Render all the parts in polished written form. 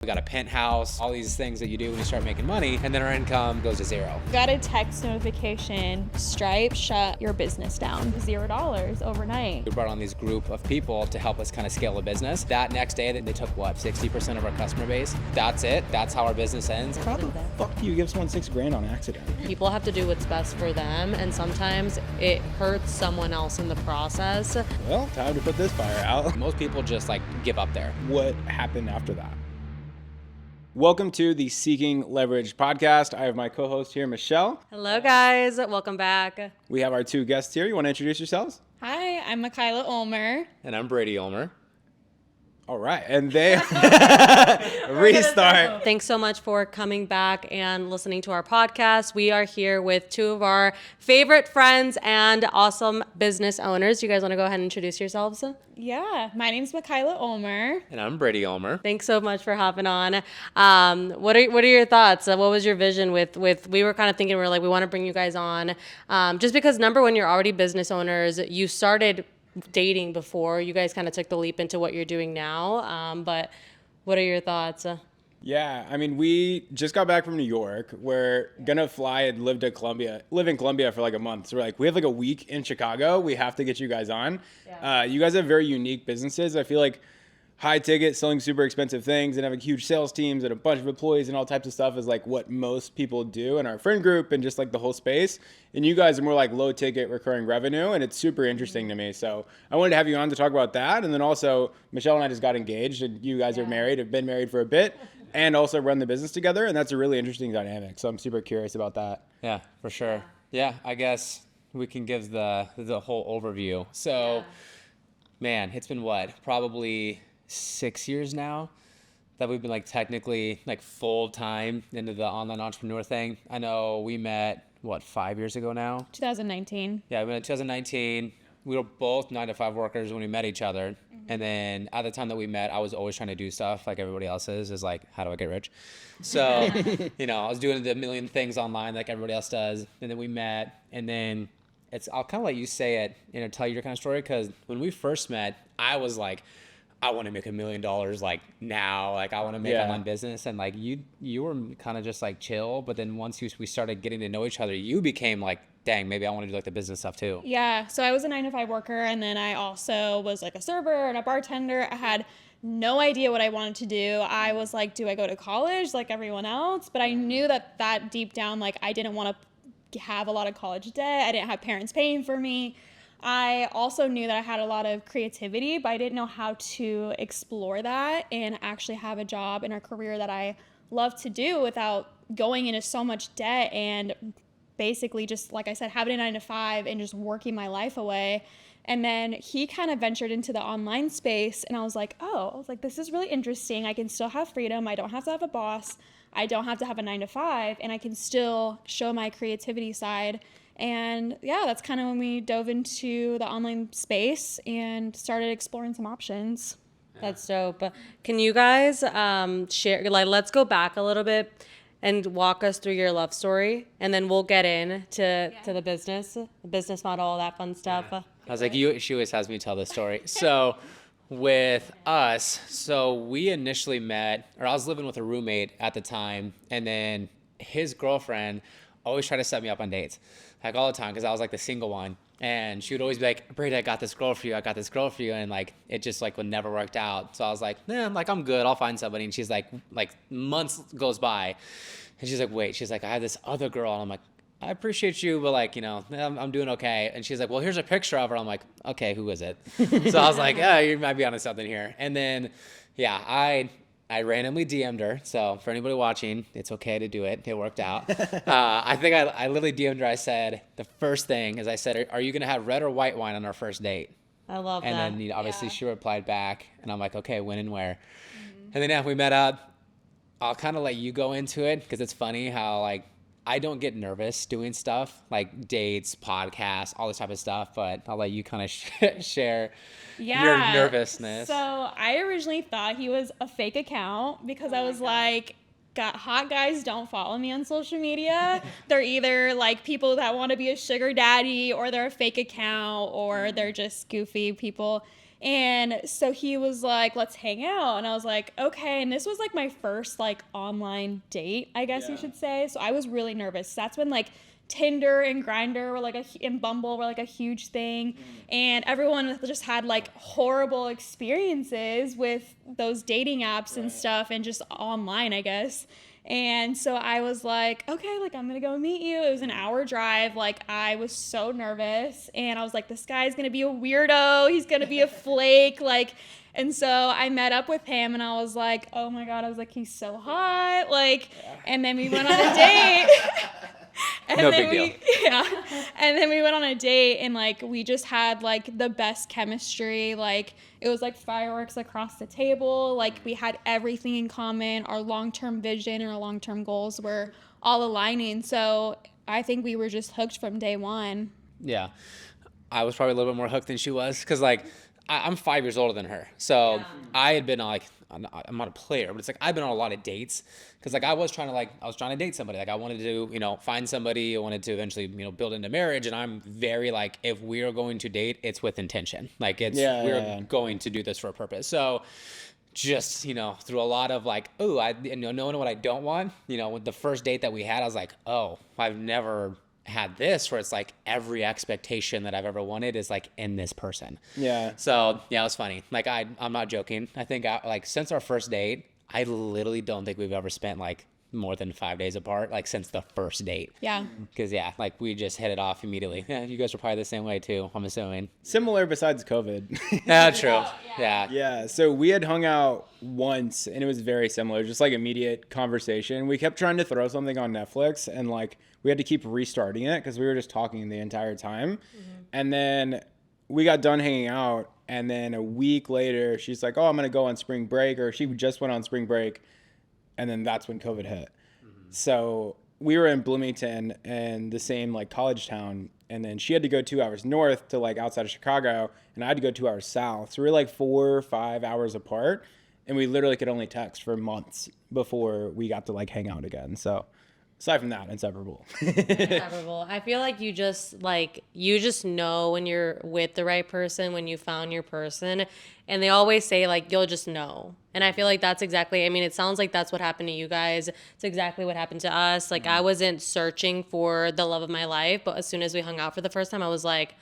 We got a penthouse, all these things that you do when you start making money, and then our income goes to zero. Got a text notification, Stripe shut your business down, $0 overnight. We brought on this group of people to help us kind of scale the business. That next day, they took 60% of our customer base. That's it. That's how our business ends. How the fuck do you give someone $6,000 on accident? People have to do what's best for them, and sometimes it hurts someone else in the process. Well, time to put this fire out. Most people just give up there. What happened after that? Welcome to the Seeking Leverage podcast. I have my co-host here, Michelle. Hello, guys. Welcome back. We have our two guests here. You want to introduce yourselves? Hi, I'm Mikaela Ulmer. And I'm Brady Ulmer. All right, and they restart. Thanks so much for coming back and listening to our podcast. We are here with two of our favorite friends and awesome business owners. You guys want to go ahead and introduce yourselves? Yeah, my name's Mikaela Ulmer. And I'm Brady Ulmer. Thanks so much for hopping on. What are your thoughts? What was your vision with we were kind of thinking, we want to bring you guys on just because number one, you're already business owners. You started dating before you guys kind of took the leap into what you're doing now. But what are your thoughts? Yeah, I mean, we just got back from New York. We're gonna fly and live in Colombia for a month. So we're we have a week in Chicago. We have to get you guys on. Yeah. You guys have very unique businesses. I feel like high ticket, selling super expensive things and having huge sales teams and a bunch of employees and all types of stuff is what most people do in our friend group and just the whole space. And you guys are more low ticket recurring revenue, and it's super interesting to me. So I wanted to have you on to talk about that. And then also Michelle and I just got engaged, and you guys are married, have been married for a bit, and also run the business together. And that's a really interesting dynamic. So I'm super curious about that. Yeah, for sure. Yeah, I guess we can give the whole overview. So, man, it's been probably 6 years now that we've been technically full time into the online entrepreneur thing. I know we met 5 years ago now. 2019. Yeah, we met in 2019. We were both 9-to-5 workers when we met each other. Mm-hmm. And then at the time that we met, I was always trying to do stuff like everybody else is how do I get rich? So, I was doing the million things online like everybody else does. And then we met, and then I'll kind of let you say it, tell your kind of story. Cause when we first met, I was I want to make $1 million now. I want to make online business. And you were kind of just chill. But then once we started getting to know each other, you became dang, maybe I want to do the business stuff too. Yeah. So I was a 9-to-5 worker. And then I also was a server and a bartender. I had no idea what I wanted to do. I was do I go to college like everyone else? But I knew that deep down, I didn't want to have a lot of college debt. I didn't have parents paying for me. I also knew that I had a lot of creativity, but I didn't know how to explore that and actually have a job and a career that I love to do without going into so much debt and basically just, like I said, having a 9-to-5 and just working my life away. And then he kind of ventured into the online space, and I was this is really interesting. I can still have freedom. I don't have to have a boss. I don't have to have a 9-to-5, and I can still show my creativity side. And that's kind of when we dove into the online space and started exploring some options. That's dope. Can you guys share, let's go back a little bit and walk us through your love story, and then we'll get into the business model, all that fun stuff. Yeah. I was she always has me tell this story. So with us, we initially met, or I was living with a roommate at the time, and then his girlfriend always tried to set me up on dates. All the time, because I was the single one. And she would always be Brady, I got this girl for you. And it just would never worked out. So I was I'm good. I'll find somebody. And she's months goes by. And she's wait, she's I have this other girl. And I'm I appreciate you, but I'm doing okay. And she's well, here's a picture of her. I'm okay, who is it? So I was you might be onto something here. And then, I randomly DM'd her. So for anybody watching, it's okay to do it. It worked out. I think I literally DM'd her. I said, the first thing is I said, are you going to have red or white wine on our first date? I love that. And then obviously she replied back, and I'm okay, when and where? Mm-hmm. And then we met up. I'll kind of let you go into it, because it's funny how I don't get nervous doing stuff dates, podcasts, all this type of stuff, but I'll let you kind of share your nervousness. So I originally thought he was a fake account because I was hot guys don't follow me on social media. They're either people that want to be a sugar daddy, or they're a fake account, or they're just goofy people. And so he was like, let's hang out. And I was like, okay. And this was like my first like online date, I guess you should say. So I was really nervous. That's when like Tinder and Grindr were like and Bumble were like a huge thing. And everyone just had like horrible experiences with those dating apps and stuff and just online, I guess. And so I was like, okay, like I'm gonna go meet you. It was an hour drive. Like I was so nervous and I was like, this guy's gonna be a weirdo. He's gonna be a flake. Like, and so I met up with him and I was like, oh my God, I was like, he's so hot. Like, and then we went on a date. And No then big deal. Yeah. And then we went on a date and like we just had like the best chemistry. Like it was like fireworks across the table. Like we had everything in common. Our long-term vision and our long-term goals were all aligning. So I think we were just hooked from day one. Yeah. I was probably a little bit more hooked than she was because, like, I'm 5 years older than her. So I had been, like, I'm not a player, but it's like I've been on a lot of dates because, like, I was trying to date somebody. Like, I wanted to, find somebody. I wanted to eventually, build into marriage. And I'm very, like, if we are going to date, it's with intention. Like, we're going to do this for a purpose. So just, through a lot of like, knowing what I don't want, with the first date that we had, I was like, oh, I've never had this where it's like every expectation that I've ever wanted is like in this person. Yeah. So yeah, it was funny. Like I'm not joking. I think like since our first date, I literally don't think we've ever spent like more than 5 days apart, like since the first date. Yeah. Because like we just hit it off immediately. Yeah, you guys were probably the same way too, I'm assuming. Similar besides COVID. Yeah, true. Yeah. Yeah, so we had hung out once and it was very similar, just like immediate conversation. We kept trying to throw something on Netflix and like we had to keep restarting it because we were just talking the entire time. And then we got done hanging out and then a week later she's like, oh, I'm going to go on spring break, or she just went on spring break. And then that's when COVID hit. So we were in Bloomington and the same like college town. And then she had to go 2 hours north to like outside of Chicago. And I had to go 2 hours south. So we were like 4 or 5 hours apart. And we literally could only text for months before we got to like hang out again. So aside from that, inseparable. Inseparable. I feel like you just know when you're with the right person, when you found your person. And they always say like, you'll just know. And I feel like that's exactly, I mean, it sounds like that's what happened to you guys. It's exactly what happened to us. Like I wasn't searching for the love of my life, but as soon as we hung out for the first time, I was like,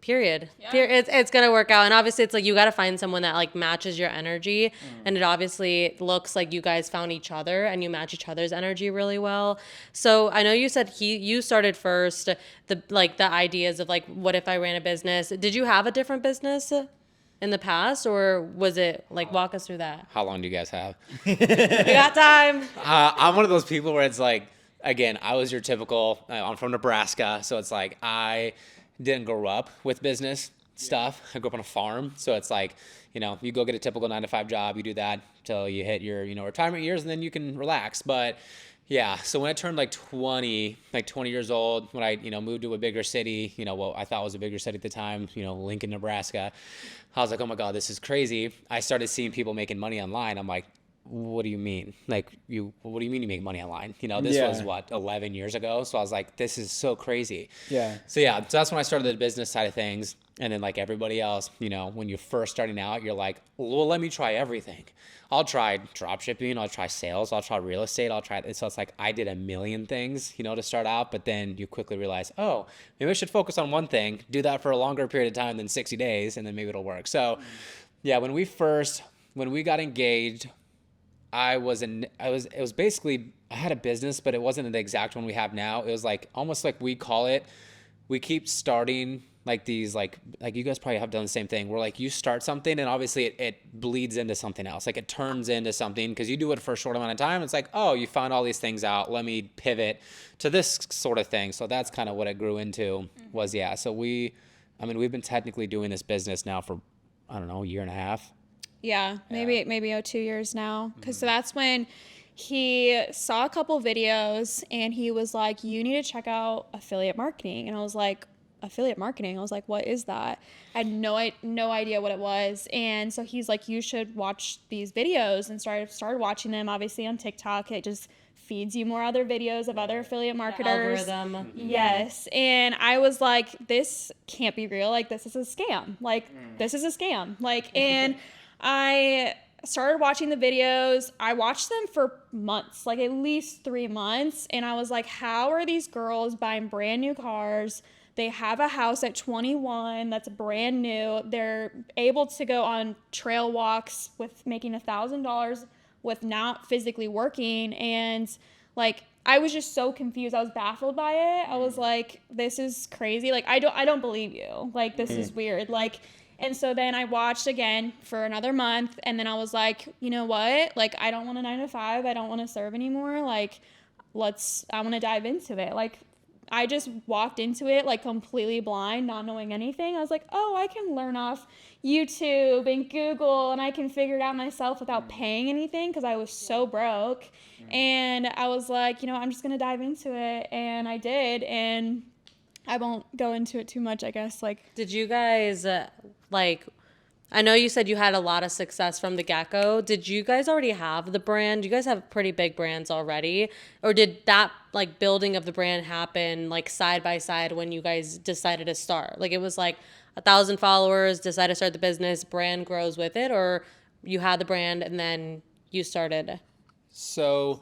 period. It's going to work out. And obviously it's like, you got to find someone that like matches your energy. And it obviously looks like you guys found each other and you match each other's energy really well. So I know you said you started first, the ideas of like, what if I ran a business? Did you have a different business in the past, or was it like, walk us through that? How long do you guys have? We got time. I'm one of those people where it's like, again, I was your typical, I'm from Nebraska. So it's like, I didn't grow up with business stuff. I grew up on a farm. So it's like, you go get a typical 9-to-5 job, you do that till you hit your, retirement years and then you can relax. But yeah, so when I turned like 20 years old, when I, moved to a bigger city, what I thought was a bigger city at the time, Lincoln, Nebraska, I was like, oh my God, this is crazy. I started seeing people making money online. I'm like, what do you mean? Like what do you mean you make money online? This was what, 11 years ago. So I was like, this is so crazy. Yeah. So that's when I started the business side of things. And then like everybody else, when you're first starting out, you're like, well, let me try everything. I'll try drop shipping. I'll try sales. I'll try real estate. I'll try. So it's like I did a million things, to start out. But then you quickly realize, oh, maybe I should focus on one thing, do that for a longer period of time than 60 days, and then maybe it'll work. So yeah, when we got engaged, it was basically, I had a business, but it wasn't the exact one we have now. It was like, almost like we keep starting like these, like you guys probably have done the same thing where like you start something and obviously it bleeds into something else. Like it turns into something because you do it for a short amount of time. It's like, oh, you found all these things out. Let me pivot to this sort of thing. So that's kind of what it grew into was, yeah. So we've been technically doing this business now for, I don't know, a year and a half. Yeah, maybe 2 years now. Because so that's when he saw a couple videos and he was like, you need to check out affiliate marketing. And I was like, affiliate marketing? I was like, what is that? I had no idea what it was. And so he's like, you should watch these videos, and started watching them, obviously on TikTok. It just feeds you more other videos of other affiliate marketers. Algorithm. Yes. And I was like, this can't be real. Like, this is a scam. Like, this is a scam. Like, and I started watching the videos. I watched them for months, like at least 3 months. And I was like, how are these girls buying brand new cars? They have a house at 21 that's brand new. They're able to go on trail walks with making $1,000 with not physically working. And like, I was just so confused. I was baffled by it. I was like, this is crazy. Like, I don't believe you. Like, this is weird. Like, and so then I watched again for another month, and then I was like, you know what? Like, I don't want a 9 to 5. I don't want to serve anymore. Like, I want to dive into it. Like, I just walked into it like completely blind, not knowing anything. I was like, oh, I can learn off YouTube and Google, and I can figure it out myself without paying anything because I was so broke. And I was like, you know, I'm just going to dive into it. And I did. And I won't go into it too much, I guess. Like, Did you guys like? I know you said you had a lot of success from the get-go. Did you guys already have the brand? You guys have pretty big brands already, or did that like building of the brand happen like side by side when you guys decided to start? Like it was like 1,000 followers, decide to start the business, brand grows with it, or you had the brand and then you started? So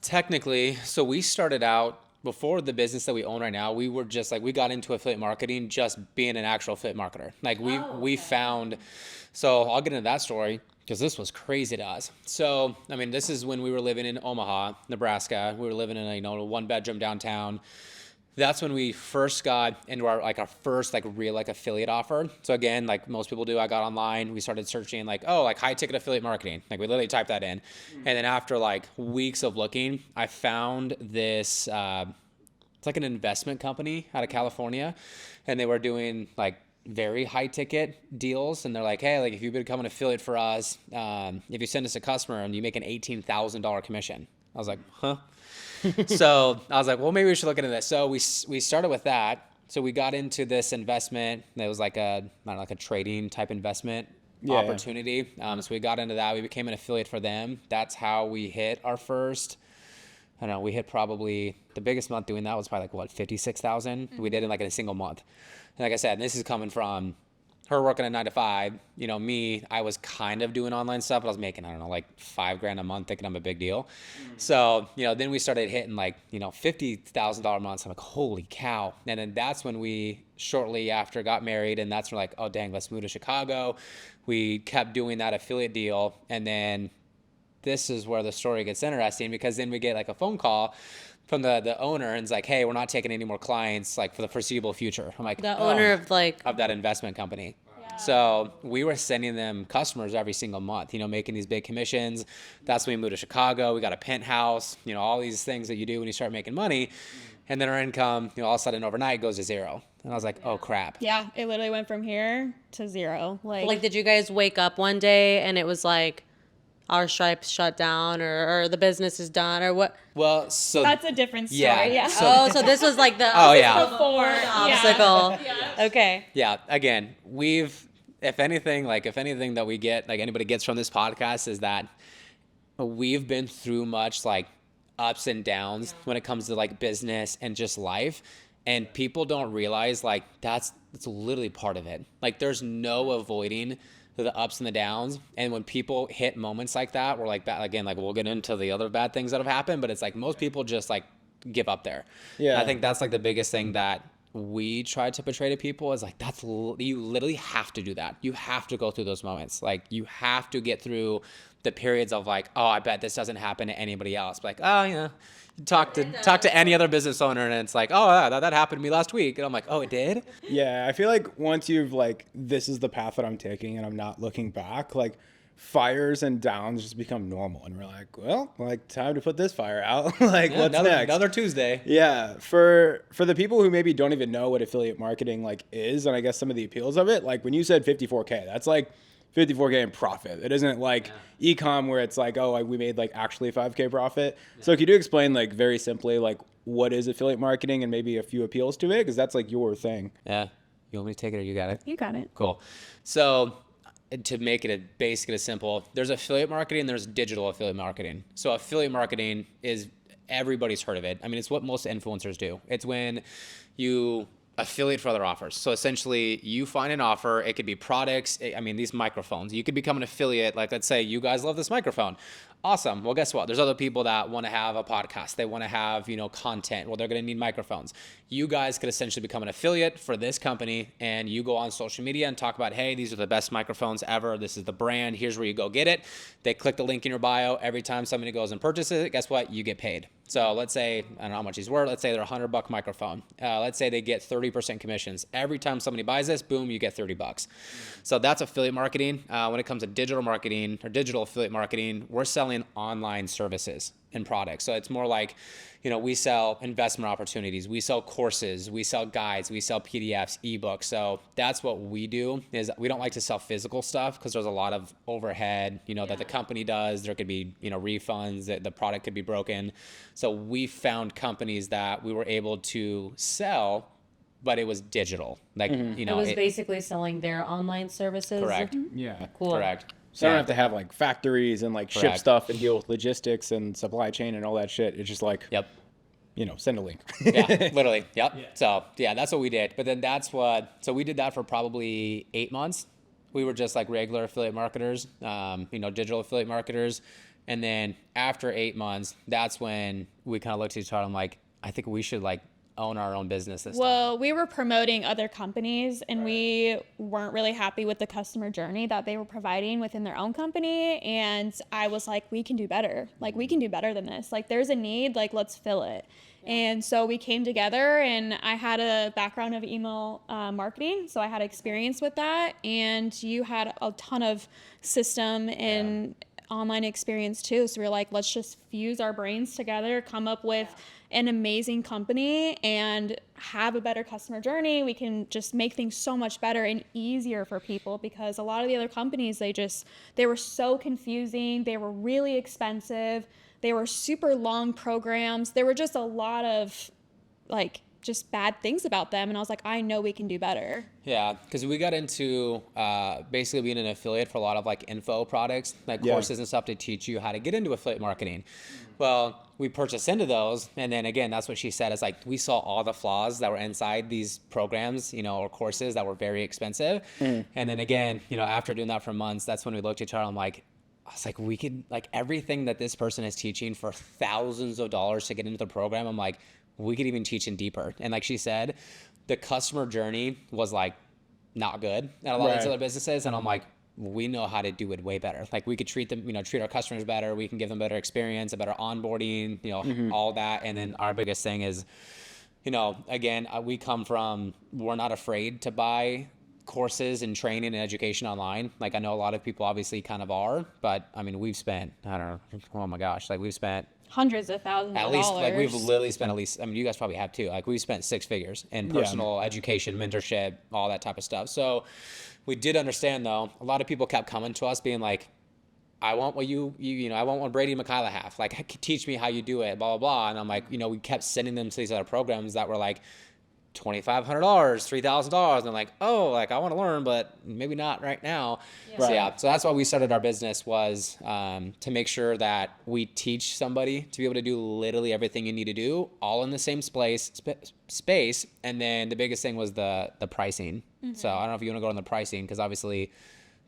technically, so we started out before the business that we own right now. We were just like, we got into affiliate marketing just being an actual affiliate marketer. Like we found, so I'll get into that story because this was crazy to us. So, I mean, this is when we were living in Omaha, Nebraska. We were living in a 1-bedroom downtown. That's when we first got into our first like real like affiliate offer. So again, like most people do, I got online, we started searching like, oh, like high ticket affiliate marketing. Like we literally typed that in. And then after like weeks of looking, I found this, it's like an investment company out of California, and they were doing like very high ticket deals. And they're like, hey, like if you become an affiliate for us, if you send us a customer and you make an $18,000 commission. I was like, huh? So I was like, well, maybe we should look into this. So we started with that. So we got into this investment. It was like a trading type investment opportunity. So we got into that. We became an affiliate for them. That's how we hit our first. I don't know. We hit probably the biggest month doing that was probably like what, 56,000. We did it like in a single month. And like I said, this is coming from her working a 9 to 5, me, I was kind of doing online stuff, but I was making, I don't know, like $5,000 a month, thinking I'm a big deal. So, then we started hitting like, $50,000 months. I'm like, holy cow. And then that's when we shortly after got married, and that's when we're like, oh dang, let's move to Chicago. We kept doing that affiliate deal. And then this is where the story gets interesting, because then we get like a phone call from the owner, and it's like, hey, we're not taking any more clients like for the foreseeable future. I'm like, The owner of that investment company. Yeah. So we were sending them customers every single month, making these big commissions. That's when we moved to Chicago. We got a penthouse, all these things that you do when you start making money. And then our income, all of a sudden overnight goes to zero. And I was like, oh crap. Yeah, it literally went from here to zero. Like, did you guys wake up one day and it was like, our Stripes shut down, or the business is done, or what? Well, so that's a different story. Yeah. So this was like the before obstacle. Yeah. Okay. Yeah. Again, if anything that we get, like anybody gets from this podcast, is that we've been through much like ups and downs when it comes to like business and just life. And people don't realize like that's literally part of it. Like there's no avoiding the ups and the downs. And when people hit moments like that, we're like, again, like we'll get into the other bad things that have happened, but it's like most people just like give up there. Yeah. And I think that's like the biggest thing that we try to portray to people is like, you literally have to do that. You have to go through those moments. Like you have to get through the periods of like, oh, I bet this doesn't happen to anybody else. But like, oh, talk to any other business owner, and it's like, oh, yeah, that happened to me last week. And I'm like, oh, it did? Yeah, I feel like once you've like, this is the path that I'm taking and I'm not looking back, like fires and downs just become normal. And we're like, well, like time to put this fire out. Like what's next? Another Tuesday. Yeah. For the people who maybe don't even know what affiliate marketing like is, and I guess some of the appeals of it, like when you said 54K, that's like 54K in profit. It isn't like e-com where it's like, oh, we made like actually 5K profit. Yeah. So could you explain like very simply like what is affiliate marketing and maybe a few appeals to it? Because that's like your thing. Yeah. You want me to take it, or you got it? You got it. Cool. So to make it basically simple, there's affiliate marketing, there's digital affiliate marketing. So affiliate marketing is everybody's heard of it. I mean, it's what most influencers do. It's when you affiliate for other offers. So essentially you find an offer, it could be products. I mean, these microphones, you could become an affiliate. Like, let's say you guys love this microphone. Awesome. Well, guess what? There's other people that want to have a podcast. They want to have, content. Well, they're going to need microphones. You guys could essentially become an affiliate for this company, and you go on social media and talk about, hey, these are the best microphones ever. This is the brand. Here's where you go get it. They click the link in your bio. Every time somebody goes and purchases it, guess what? You get paid. So let's say, I don't know how much these were. Let's say they're $100 microphone. Let's say they get 30% commissions. Every time somebody buys this, boom, you get $30. So that's affiliate marketing. When it comes to digital marketing or digital affiliate marketing, we're selling online services and products. So it's more like, we sell investment opportunities, we sell courses, we sell guides, we sell PDFs, ebooks. So that's what we do. Is we don't like to sell physical stuff because there's a lot of overhead, that the company does. There could be, refunds, that the product could be broken. So we found companies that we were able to sell, but it was digital. Like, It was basically selling their online services. Correct. Yeah. Cool. Correct. So I don't have to have like factories and like ship Correct. stuff and deal with logistics and supply chain and all that shit. It's just like, Yep. Send a link. Yeah, literally. Yep. Yeah. So yeah, that's what we did. But then so we did that for probably 8 months. We were just like regular affiliate marketers, digital affiliate marketers. And then after 8 months, that's when we kind of looked at each other and like, I think we should like own our own business this time. Well, we were promoting other companies and we weren't really happy with the customer journey that they were providing within their own company. And I was like, we can do better. Like, we can do better than this. Like, there's a need, like, let's fill it. And so we came together, and I had a background of email marketing, so I had experience with that. And you had a ton of system and online experience too. So we were like, let's just fuse our brains together, come up with an amazing company and have a better customer journey. We can just make things so much better and easier for people, because a lot of the other companies, they were so confusing. They were really expensive. They were super long programs. There were just a lot of just bad things about them. And I was like, I know we can do better. Yeah, because we got into basically being an affiliate for a lot of like info products, like courses and stuff to teach you how to get into affiliate marketing. Well, we purchased into those. And then again, that's what she said, is like, we saw all the flaws that were inside these programs, or courses that were very expensive. And then again, after doing that for months, that's when we looked at each other. I was like, we could, like, everything that this person is teaching for thousands of dollars to get into the program, I'm like, we could even teach in deeper. And like she said, the customer journey was like not good at a lot of these other businesses. And I'm like, we know how to do it way better. Like, we could treat them, treat our customers better. We can give them better experience, a better onboarding, all that. And then our biggest thing is, again, we're not afraid to buy courses and training and education online. Like, I know a lot of people obviously kind of are, but I mean, we've spent, I don't know, oh my gosh, like we've spent hundreds of thousands at of least dollars. like we've literally spent at least, I mean, you guys probably have too, like we've spent 6 figures in personal education, mentorship, all that type of stuff. So we did understand, though, a lot of people kept coming to us being like, I want what I want what Brady Mikaela have, like, teach me how you do it, blah blah blah. And I'm like, we kept sending them to these other programs that were like $2,500, $3,000, and they're like, oh, like, I want to learn, but maybe not right now. So that's why we started our business, was to make sure that we teach somebody to be able to do literally everything you need to do, all in the same space. And then the biggest thing was the pricing. So I don't know if you want to go on the pricing, because obviously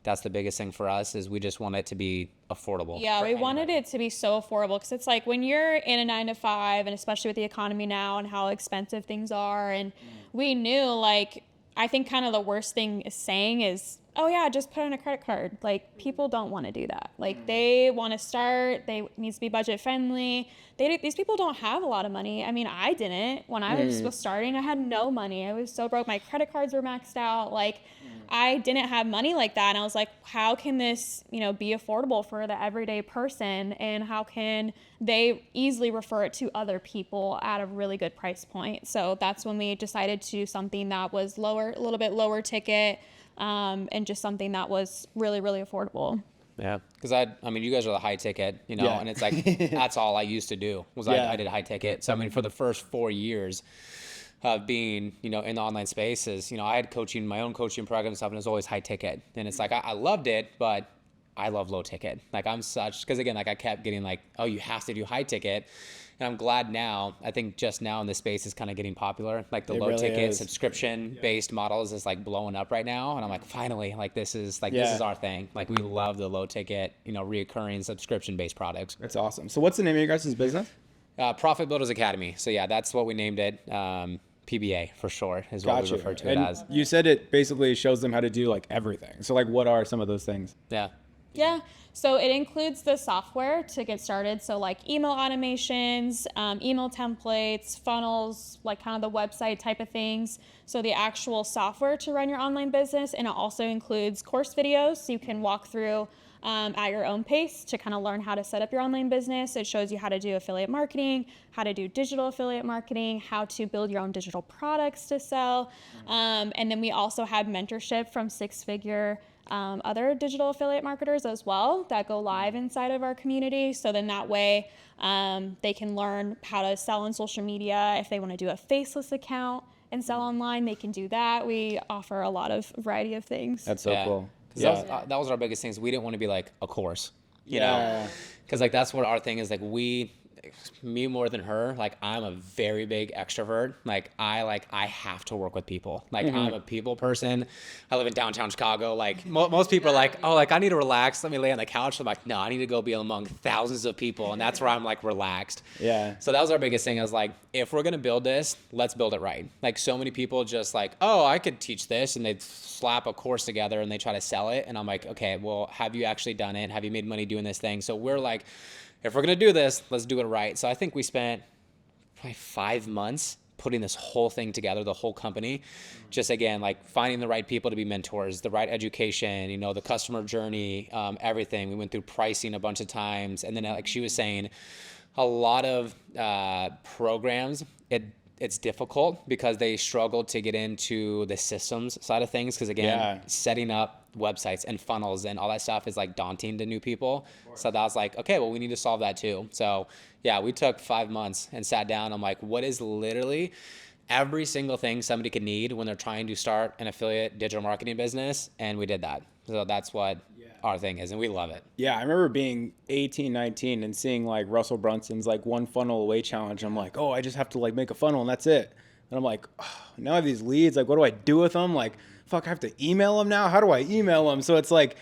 that's the biggest thing for us, is we just want it to be affordable. Yeah, we wanted it to be so affordable, because it's like when you're in a 9-to-5, and especially with the economy now and how expensive things are, and we knew, like, I think kind of the worst thing is saying is, oh yeah, just put on a credit card. Like, people don't want to do that. Like, they want to start, it needs to be budget friendly. These people don't have a lot of money. I mean, I didn't. When I was starting, I had no money. I was so broke. My credit cards were maxed out. Like, I didn't have money like that. And I was like, how can this, be affordable for the everyday person? And how can they easily refer it to other people at a really good price point? So that's when we decided to do something that was a little bit lower ticket, and just something that was really, really affordable. Yeah, because I mean, you guys are the high ticket, and it's like, that's all I used to do was I did high ticket. So I mean, for the first 4 years of being, in the online spaces, I had my own coaching program and stuff, and it was always high ticket. And it's like, I loved it, but I love low ticket. Like I'm such, because again, like I kept getting like, oh, you have to do high ticket. And I'm glad now, I think just now in this space is kind of getting popular. Like the It low really ticket is. subscription based models is like blowing up right now. And I'm like, finally, like this is our thing. Like we love the low ticket, reoccurring subscription based products. That's awesome. So what's the name of your guys' business? Profit Builders Academy. So yeah, that's what we named it. PBA for short is what we refer to it And as. you said it basically shows them how to do like everything. So like what are some of those things? Yeah. Yeah. So it includes the software to get started. So like email automations, email templates, funnels, like kind of the website type of things. So the actual software to run your online business. And it also includes course videos. So you can walk through at your own pace to kind of learn how to set up your online business. It shows you how to do affiliate marketing, how to do digital affiliate marketing, how to build your own digital products to sell. And then we also have mentorship from six-figure other digital affiliate marketers as well that go live inside of our community. So then that way they can learn how to sell on social media. If they want to do a faceless account and sell online, they can do that. We offer a lot of variety of things. That's so cool. 'Cause that was our biggest thing. Is we didn't want to be like a course, you know, because like that's what our thing is. Like me more than her, like I'm a very big extrovert. Like I have to work with people. Like I'm a people person. I live in downtown Chicago. Like most people are like, oh, like I need to relax. Let me lay on the couch. I'm like, no, I need to go be among thousands of people. And that's where I'm like relaxed. Yeah. So that was our biggest thing. I was like, if we're going to build this, let's build it right. Like so many people just like, oh, I could teach this. And they slap a course together and they try to sell it. And I'm like, okay, well, have you actually done it? Have you made money doing this thing? So we're like, if we're going to do this, let's do it right. So I think we spent probably 5 months putting this whole thing together, the whole company, just again, like finding the right people to be mentors, the right education, the customer journey, everything. We went through pricing a bunch of times. And then like she was saying, a lot of programs, it's difficult because they struggle to get into the systems side of things. Because again, setting up websites and funnels and all that stuff is like daunting to new people. So that was like, okay, well, we need to solve that too. So yeah, we took 5 months and sat down. I'm like, what is literally every single thing somebody could need when they're trying to start an affiliate digital marketing business? And we did that. So that's what our thing is. And we love it. Yeah. I remember being 18, 19 and seeing like Russell Brunson's like one funnel away challenge. I'm like, oh, I just have to like make a funnel and that's it. And I'm like, oh, now I have these leads. Like, what do I do with them? Like, fuck, I have to email them now. How do I email them? So it's like,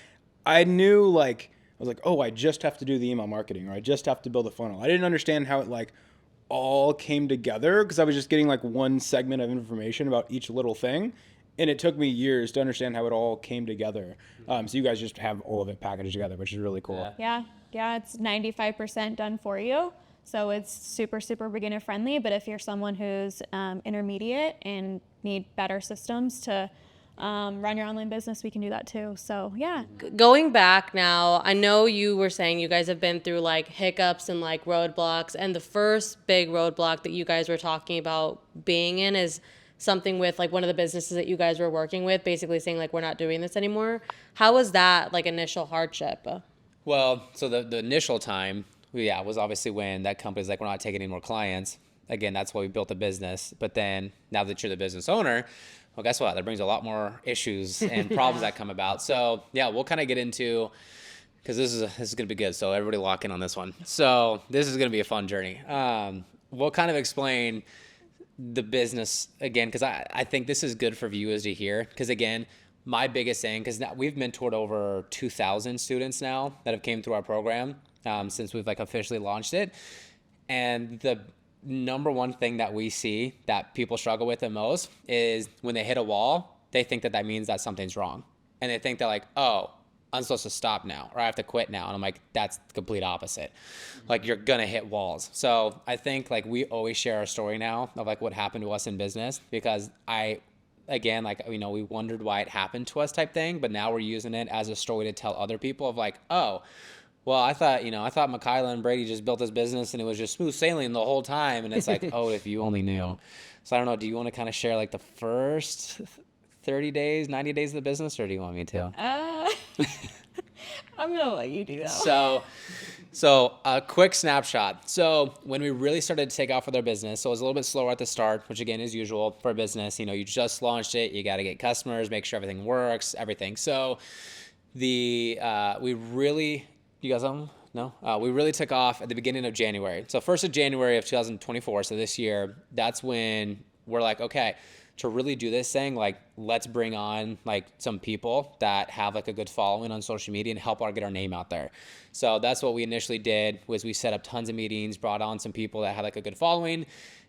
I knew like, I was like, oh, I just have to do the email marketing or I just have to build a funnel. I didn't understand how it like all came together because I was just getting like one segment of information about each little thing. And it took me years to understand how it all came together. So you guys just have all of it packaged together, which is really cool. Yeah, it's 95% done for you. So it's super, super beginner friendly. But if you're someone who's intermediate and need better systems to run your online business, we can do that too. So yeah. Going back now, I know you were saying you guys have been through like hiccups and like roadblocks. And the first big roadblock that you guys were talking about being in is something with like one of the businesses that you guys were working with, basically saying like, we're not doing this anymore. How was that like initial hardship? Well, so the initial time, was obviously when that company's like, we're not taking any more clients. Again, that's why we built the business. But then now that you're the business owner, well, guess what? That brings a lot more issues and problems that come about. So yeah, we'll kind of get into, because this is going to be good. So everybody lock in on this one. So this is going to be a fun journey. We'll kind of explain the business again, because I think this is good for viewers to hear. Because again, my biggest thing, because now we've mentored over 2,000 students now that have came through our program since we've like officially launched it. And the number one thing that we see that people struggle with the most is when they hit a wall, they think that means that something's wrong. And they think they're like, oh, I'm supposed to stop now or I have to quit now. And I'm like, that's the complete opposite. Like you're going to hit walls. So I think like we always share our story now of like what happened to us in business, because again, like, we wondered why it happened to us type thing, but now we're using it as a story to tell other people of like, oh, well, I thought Mikaela and Brady just built this business and it was just smooth sailing the whole time. And it's like, oh, if you only knew. So I don't know. Do you want to kind of share like the first 30 days, 90 days of the business, or do you want me to? I'm going to let you do that. So a quick snapshot. So when we really started to take off with our business, so it was a little bit slower at the start, which again is usual for a business. You just launched it. You got to get customers, make sure everything works, everything. So we really, you guys no? We really took off at the beginning of January. So 1st of January of 2024, so this year, that's when we're like, okay, to really do this thing, like, let's bring on like some people that have like a good following on social media and help get our name out there. So that's what we initially did, was we set up tons of meetings, brought on some people that had like a good following.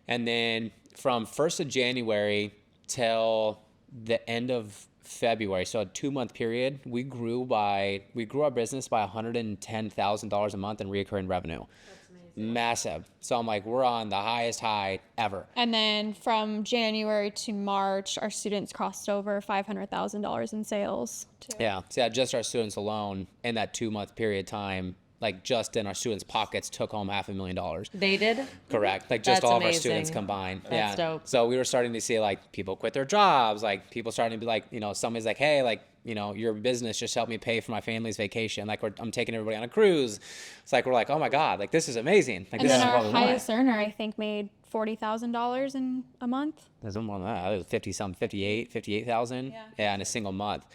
And then from 1st of January till the end of February, so a 2-month period, we grew our business by $110,000 a month in recurring revenue. Massive. So I'm like, we're on the highest high ever. And then from January to March, our students crossed over $500,000 in sales too. Yeah. So yeah, just our students alone in that 2-month period of time, like just in our students' pockets, took home $500,000. They did? Correct. Like just That's all of our amazing. students combined. That's dope. So we were starting to see like people quit their jobs, like people starting to be like, somebody's like, hey, like, your business just helped me pay for my family's vacation. Like I'm taking everybody on a cruise. It's like, we're like, oh my God, like this is amazing. Like And this then is our what we want. highest earner, I think, made $40,000 in a month. There's more than that. It was 58,000. Yeah, in a single month.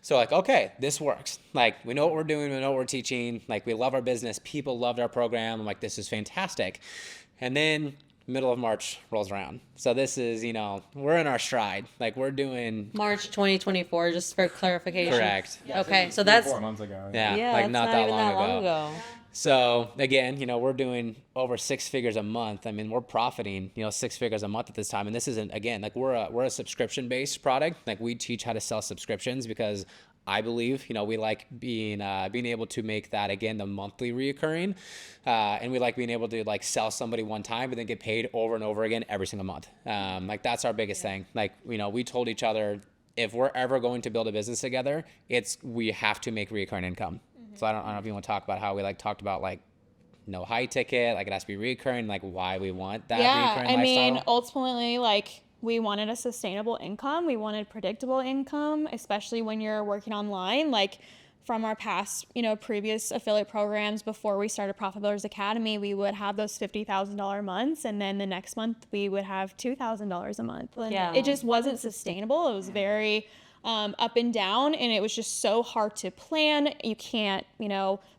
So like, okay, this works. Like we know what we're doing. We know what we're teaching. Like we love our business. People loved our program. I'm like, this is fantastic. And then middle of March rolls around. So this is, we're in our stride. Like we're doing March 2024, just for clarification. correct. Okay, so that's 4 months ago. Yeah, yeah, like that's not that even long ago. ago. So again, we're doing over 6 figures a month. I mean, we're profiting, 6 figures a month at this time. And this isn't, again, like we're a subscription based product. Like we teach how to sell subscriptions because I believe, we like being able to make that, again, the monthly reoccurring. And we like being able to like sell somebody one time, but then get paid over and over again every single month. Like that's our biggest thing. Like, we told each other, if we're ever going to build a business together, we have to make reoccurring income. So I don't know if you want to talk about how we like talked about like no high ticket, like it has to be recurring, like why we want that recurring lifestyle. I mean, ultimately, like we wanted a sustainable income. We wanted predictable income, especially when you're working online. Like from our past, previous affiliate programs before we started Profit Builders Academy, we would have those $50,000 months. And then the next month we would have $2,000 a month. And Yeah. it just wasn't sustainable. It was very up and down, and it was just so hard to plan. You can't,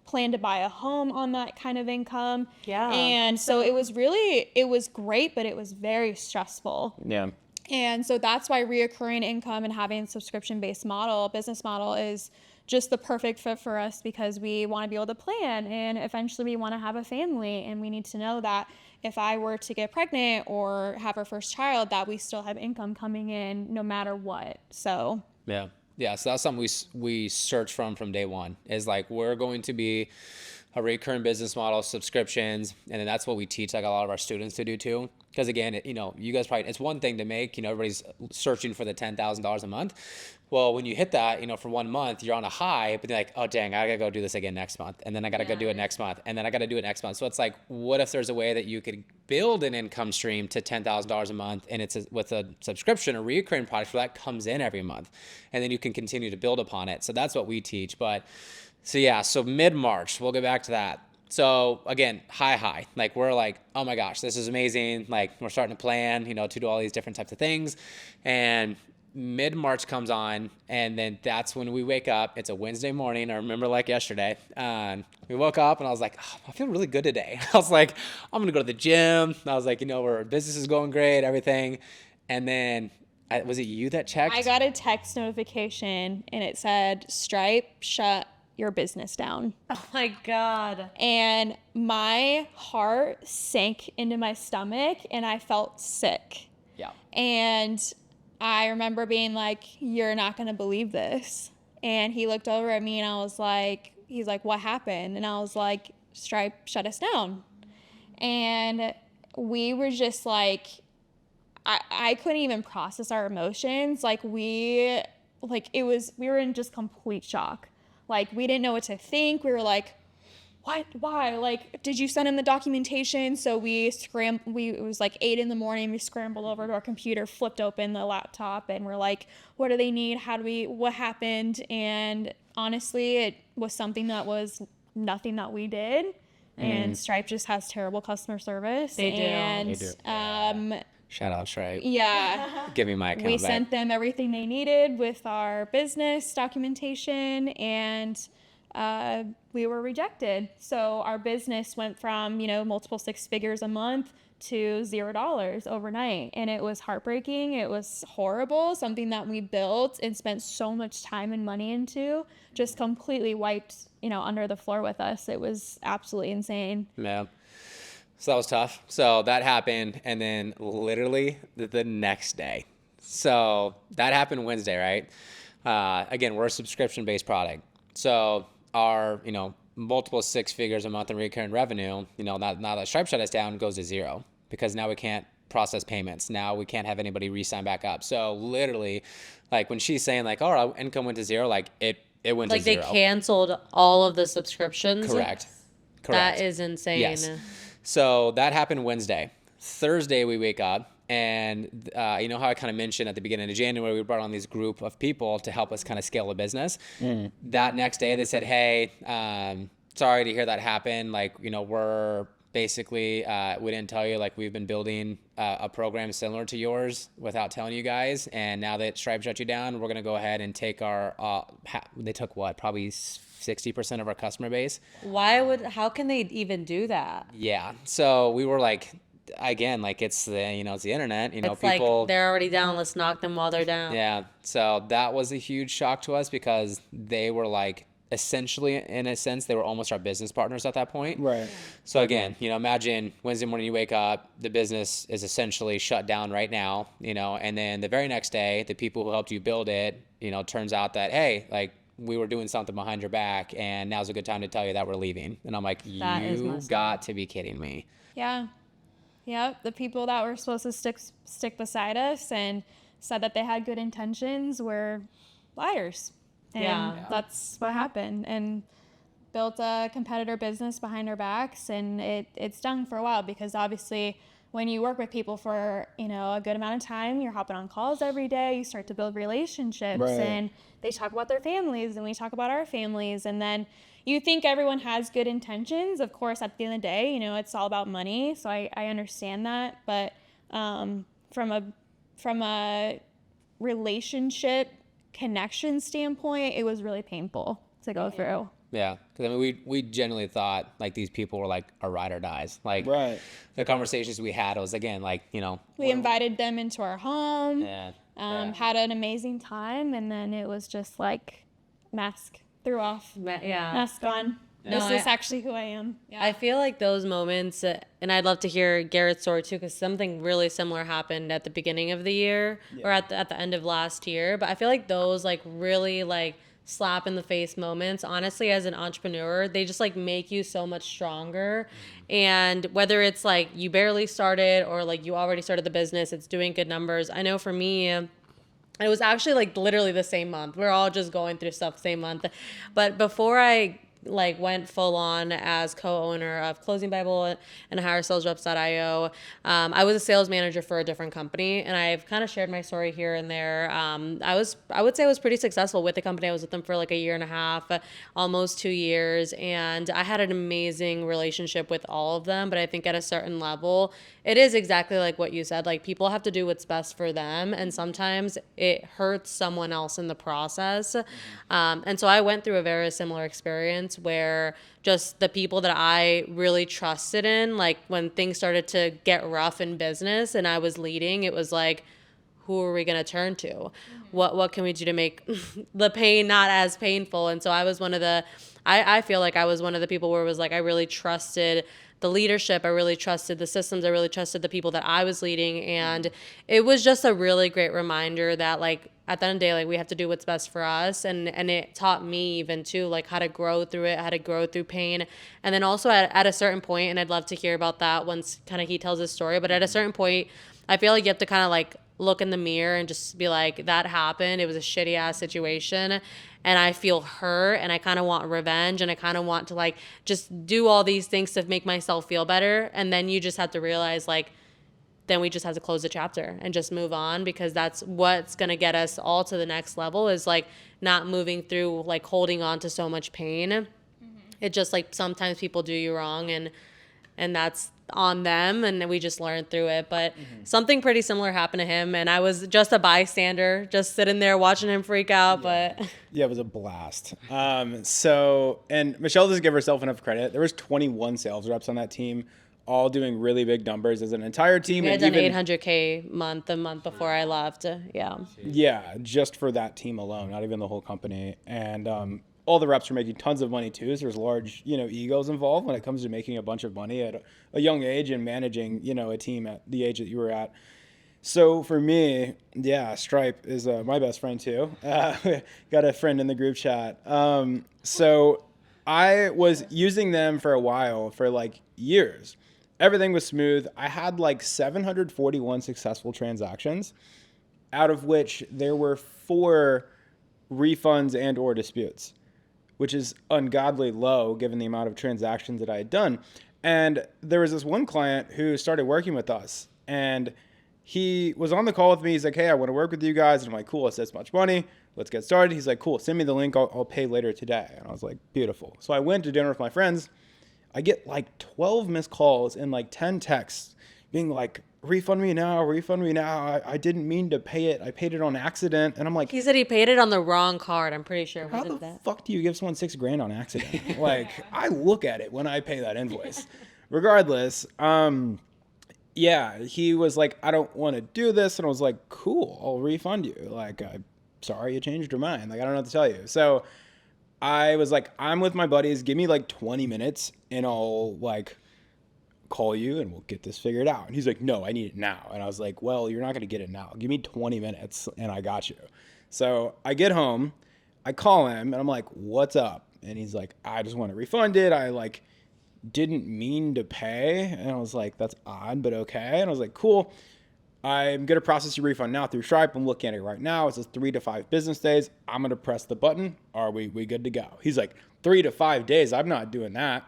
plan to buy a home on that kind of income. Yeah. And so it was great, but it was very stressful. Yeah. And so that's why reoccurring income and having a subscription-based business model is just the perfect fit for us, because we want to be able to plan, and eventually we want to have a family, and we need to know that if I were to get pregnant or have our first child, that we still have income coming in no matter what. So Yeah, so that's something we search from day one, is like we're going to be a recurring business model, subscriptions, and then that's what we teach like a lot of our students to do too. Because again, you guys probably, it's one thing to make, everybody's searching for the $10,000 a month. Well, when you hit that, for 1 month, you're on a high, but you're like, oh dang, I gotta go do this again next month, and then I gotta go do it next month, and then I gotta do it next month. So it's like, what if there's a way that you could build an income stream to $10,000 a month, and it's with a subscription, a recurring product where that comes in every month, and then you can continue to build upon it. So that's what we teach. But so mid-March, we'll go back to that. So again, high, like we're like, oh my gosh, this is amazing. Like we're starting to plan, to do all these different types of things. And mid-March comes on, and then that's when we wake up. It's a Wednesday morning. I remember like yesterday. We woke up and I was like, oh, I feel really good today. I was like, I'm going to go to the gym. I was like, our business is going great, everything. And then was it you that checked? I got a text notification, and it said, Stripe, shut your business down. Oh my God. And my heart sank into my stomach, and I felt sick. Yeah. And I remember being like, you're not going to believe this. And he looked over at me, and he's like, what happened? And I was like, Stripe shut us down. And we were just like, I couldn't even process our emotions. We were in just complete shock. Like, we didn't know what to think. We were like, what? Why? Like, did you send in the documentation? So it was like 8 a.m. We scrambled over to our computer, flipped open the laptop, and we're like, what do they need? What happened? And honestly, it was something that was nothing that we did. And Stripe just has terrible customer service. They do. And, They do. Shout out Stripe. Yeah. Give me my account We back. sent them everything they needed with our business documentation, and we were rejected. So our business went from, multiple six figures a month to $0 overnight. And it was heartbreaking. It was horrible. Something that we built and spent so much time and money into just completely wiped, under the floor with us. It was absolutely insane. Yeah. So that was tough. So that happened. And then literally the next day. So that happened Wednesday, right? Again, we're a subscription-based product. So our, multiple six figures a month in recurring revenue, now that Stripe shut us down, goes to zero because now we can't process payments. Now we can't have anybody re-sign back up. So literally, like when she's saying like, oh, our income went to zero, like it went to zero. Like they canceled all of the subscriptions. Correct. That is insane. Yes. So that happened Wednesday. Thursday we wake up. And you know how I kind of mentioned at the beginning of January, we brought on this group of people to help us kind of scale the business. That next day they said, hey, sorry to hear that happen. Like, we're basically, we didn't tell you, like we've been building a program similar to yours without telling you guys. And now that Stripe shut you down, we're going to go ahead and take our, they took what, probably 60% of our customer base. How can they even do that? Yeah. So we were like, again, like it's the it's the internet, It's people like they're already down, let's knock them while they're down. Yeah. So that was a huge shock to us because they were like essentially, in a sense, they were almost our business partners at that point. Right. So again, imagine Wednesday morning you wake up, the business is essentially shut down right now, and then the very next day, the people who helped you build it, turns out that, hey, like we were doing something behind your back and now's a good time to tell you that we're leaving. And I'm like, you got to be kidding me. Yeah. Yeah, the people that were supposed to stick beside us and said that they had good intentions were liars. And that's what happened. And built a competitor business behind our backs, and it stung for a while because obviously when you work with people for, a good amount of time, you're hopping on calls every day, you start to build relationships, and they talk about their families and we talk about our families, and then you think everyone has good intentions. Of course, at the end of the day, it's all about money. So I understand that. But from a relationship connection standpoint, it was really painful to go through. Yeah, because we genuinely thought like these people were like our ride or dies. Like the conversations we had was again like we invited them into our home. Had an amazing time, and then it was just like mask threw off. Mask on. No, this is actually who I am. Yeah. I feel like those moments, and I'd love to hear Garrett's story too, because something really similar happened at the beginning of the year or at the end of last year. But I feel like those like really like slap in the face moments, honestly, as an entrepreneur, they just like make you so much stronger. And whether it's like you barely started or like you already started the business, it's doing good numbers. I know for me, it was actually like literally the same month. We're all just going through stuff same month. But before I like went full on as co-owner of Closing Bible and HireSalesReps.io, I was a sales manager for a different company, and I've kind of shared my story here and there. I would say I was pretty successful with the company. I was with them for like a year and a half, almost 2 years, and I had an amazing relationship with all of them. But I think at a certain level, it is exactly like what you said. Like people have to do what's best for them, and sometimes it hurts someone else in the process. And so I went through a very similar experience where just the people that I really trusted in, like when things started to get rough in business and I was leading, it was like, who are we going to turn to? What can we do to make the pain not as painful? And so I was one of the, I feel like I was one of the people where it was like I really trusted the leadership, I really trusted the systems, I really trusted the people that I was leading. And it was just a really great reminder that like at the end of the day, like we have to do what's best for us. And it taught me even too, like how to grow through it, how to grow through pain. And then also at a certain point, and I'd love to hear about that once kind of he tells his story, but at a certain point, I feel like you have to kind of like look in the mirror and just be like, that happened. It was a shitty ass situation. And I feel hurt and I kind of want revenge and I kind of want to like just do all these things to make myself feel better. And then you just have to realize like, then we just have to close the chapter and just move on, because that's what's going to get us all to the next level is like not moving through like holding on to so much pain. It just like sometimes people do you wrong and that's on them, and we just learned through it. But something pretty similar happened to him, and I was just a bystander, just sitting there watching him freak out. But Yeah, it was a blast. And Michelle doesn't give herself enough credit. There was 21 sales reps on that team, all doing really big numbers as an entire team. we had and done even 800K the month before I left. Yeah. Yeah, just for that team alone, not even the whole company. And all the reps were making tons of money too. So there's large, egos involved when it comes to making a bunch of money at a young age and managing, a team at the age that you were at. So for me, yeah, Stripe is my best friend too. Got a friend in the group chat. So I was using them for a while, for like years. Everything was smooth. I had like 741 successful transactions, out of which there were 4 refunds and or disputes, which is ungodly low given the amount of transactions that I had done. And there was this one client who started working with us, and he was on the call with me. He's like, hey, I want to work with you guys. And I'm like, cool, it's this much money. Let's get started. He's like, cool, send me the link. I'll pay later today. And I was like, beautiful. So I went to dinner with my friends. I get like 12 missed calls and like 10 texts being like, refund me now, refund me now. I didn't mean to pay it. I paid it on accident. And I'm like, He said he paid it on the wrong card. I'm pretty sure. how Wasn't the that? fuck do you give someone $6,000 on accident? Like, I look at it when I pay that invoice. Regardless, yeah, he was like, I don't want to do this. And I was like, cool, I'll refund you. Like, I'm sorry you changed your mind. Like, I don't know what to tell you. So I was like, I'm with my buddies. Give me like 20 minutes and I'll like call you and we'll get this figured out. And he's like, no, I need it now. And I was like, well, you're not going to get it now. Give me 20 minutes and I got you. So I get home, I call him and I'm like, what's up? And he's like, I just want to refund it. I like didn't mean to pay. And I was like, that's odd, but okay. And I was like, cool. I'm going to process your refund now through Stripe. I'm looking at it right now. It says 3 to 5 business days. I'm going to press the button. Are we good to go? He's like, 3 to 5 days. I'm not doing that.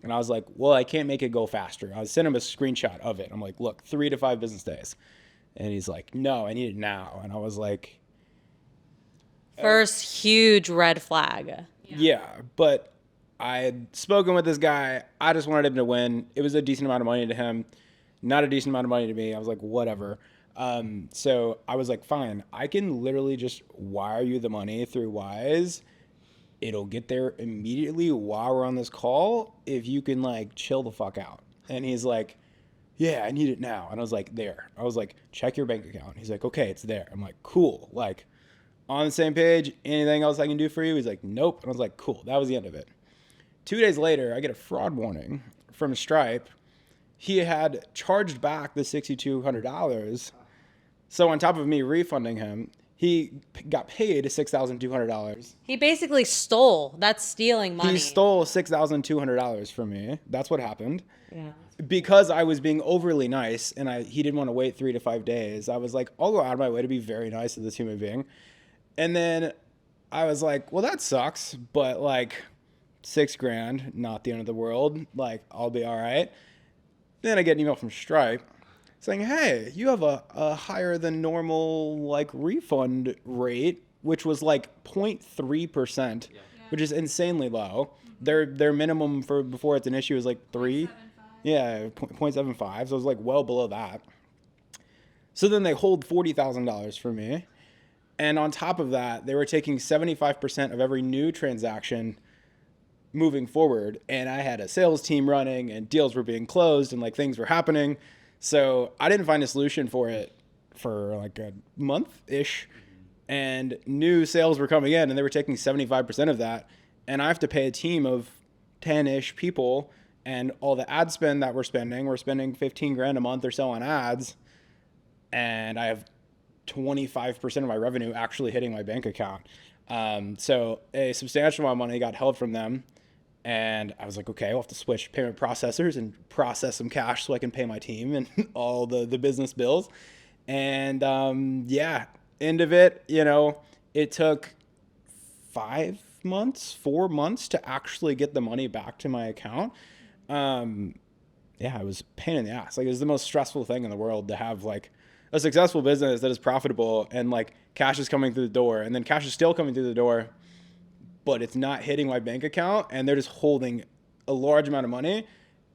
And I was like, well, I can't make it go faster. I sent him a screenshot of it. I'm like, look, 3 to 5 business days. And he's like, no, I need it now. And I was like, First huge red flag. yeah, but I had spoken with this guy. I just wanted him to win. It was a decent amount of money to him, not a decent amount of money to me. I was like, whatever. So I was like, fine, I can literally just wire you the money through Wise. It'll get there immediately while we're on this call if you can like chill the fuck out. And he's like, yeah, I need it now. And I was like, there. I was like, check your bank account. He's like, okay, it's there. I'm like, cool. Like, on the same page, anything else I can do for you? He's like, nope. And I was like, cool. That was the end of it. 2 days later, I get a fraud warning from Stripe. He had charged back the $6,200. So on top of me refunding him, he got paid $6,200. He basically stole. That's stealing money. He stole $6,200 from me. That's what happened. Yeah. Because I was being overly nice and he didn't want to wait 3 to 5 days. I was like, I'll go out of my way to be very nice to this human being. And then I was like, well, that sucks, but like $6,000, not the end of the world. Like, I'll be all right. Then I get an email from Stripe saying, hey, you have a higher than normal like refund rate, which was like 0.3%, which is insanely low. Their minimum for before it's an issue is like 3. 0.75. Yeah, 0.75. So it was like well below that. So then they hold $40,000 from me. And on top of that, they were taking 75% of every new transaction moving forward. And I had a sales team running and deals were being closed and like things were happening. So I didn't find a solution for it for like a month-ish. And new sales were coming in and they were taking 75% of that. And I have to pay a team of 10-ish people and all the ad spend that we're spending $15,000 a month or so on ads. And I have 25% of my revenue actually hitting my bank account. So a substantial amount of money got held from them. And I was like, okay, I'll have to switch payment processors and process some cash so I can pay my team and all the business bills. And yeah, end of it, it took 4 months to actually get the money back to my account. Yeah, it was a pain in the ass. Like, it was the most stressful thing in the world to have like a successful business that is profitable and like cash is coming through the door and then cash is still coming through the door, but it's not hitting my bank account and they're just holding a large amount of money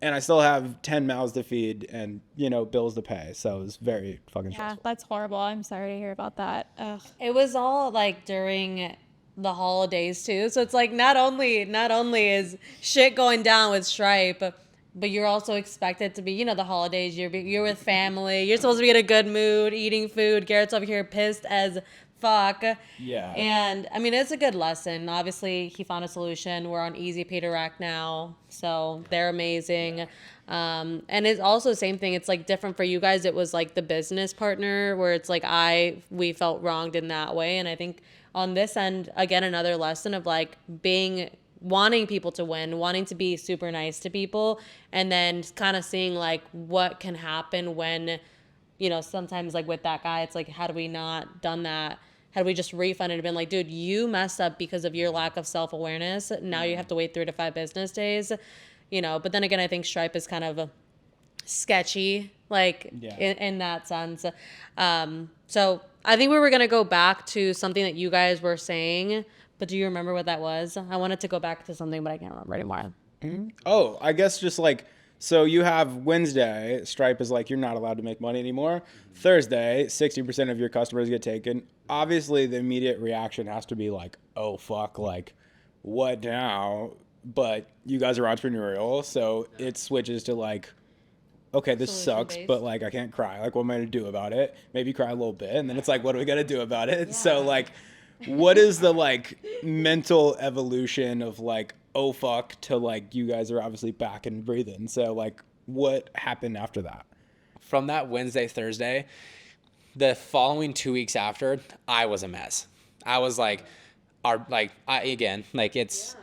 and I still have 10 mouths to feed and, bills to pay. So it was very fucking Yeah, stressful. that's horrible. I'm sorry to hear about that. Ugh. It was all like during the holidays too. So it's like not only is shit going down with Stripe, but you're also expected to be, the holidays. You're with family. You're supposed to be in a good mood, eating food. Garrett's over here pissed as fuck. Yeah. And I mean, it's a good lesson. Obviously, he found a solution. We're on Easy Pay to Rack now, so they're amazing. And it's also the same thing. It's like different for you guys. It was like the business partner where it's like we felt wronged in that way. And I think on this end, again, another lesson of like wanting people to win, wanting to be super nice to people, and then kind of seeing like what can happen when, sometimes like with that guy, it's like, had we not done that, had we just refunded and been like, dude, you messed up because of your lack of self-awareness. Now you have to wait 3 to 5 business days, But then again, I think Stripe is kind of sketchy, like in that sense. So I think we were going to go back to something that you guys were saying, but do you remember what that was? I wanted to go back to something, but I can't remember anymore. Oh, I guess just like, so you have Wednesday, Stripe is like, you're not allowed to make money anymore. Thursday, 60% of your customers get taken. Obviously, the immediate reaction has to be like, oh, fuck, like, what now? But you guys are entrepreneurial, so it switches to like, okay, this sucks, Solution-based. but like, I can't cry. Like, what am I going to do about it? Maybe cry a little bit. And then it's like, what do we got to do about it? So like, what is the like mental evolution of like, oh fuck, to like, you guys are obviously back and breathing. So like, what happened after that? From that Wednesday, Thursday, the following 2 weeks after, I was a mess. I was like, it's,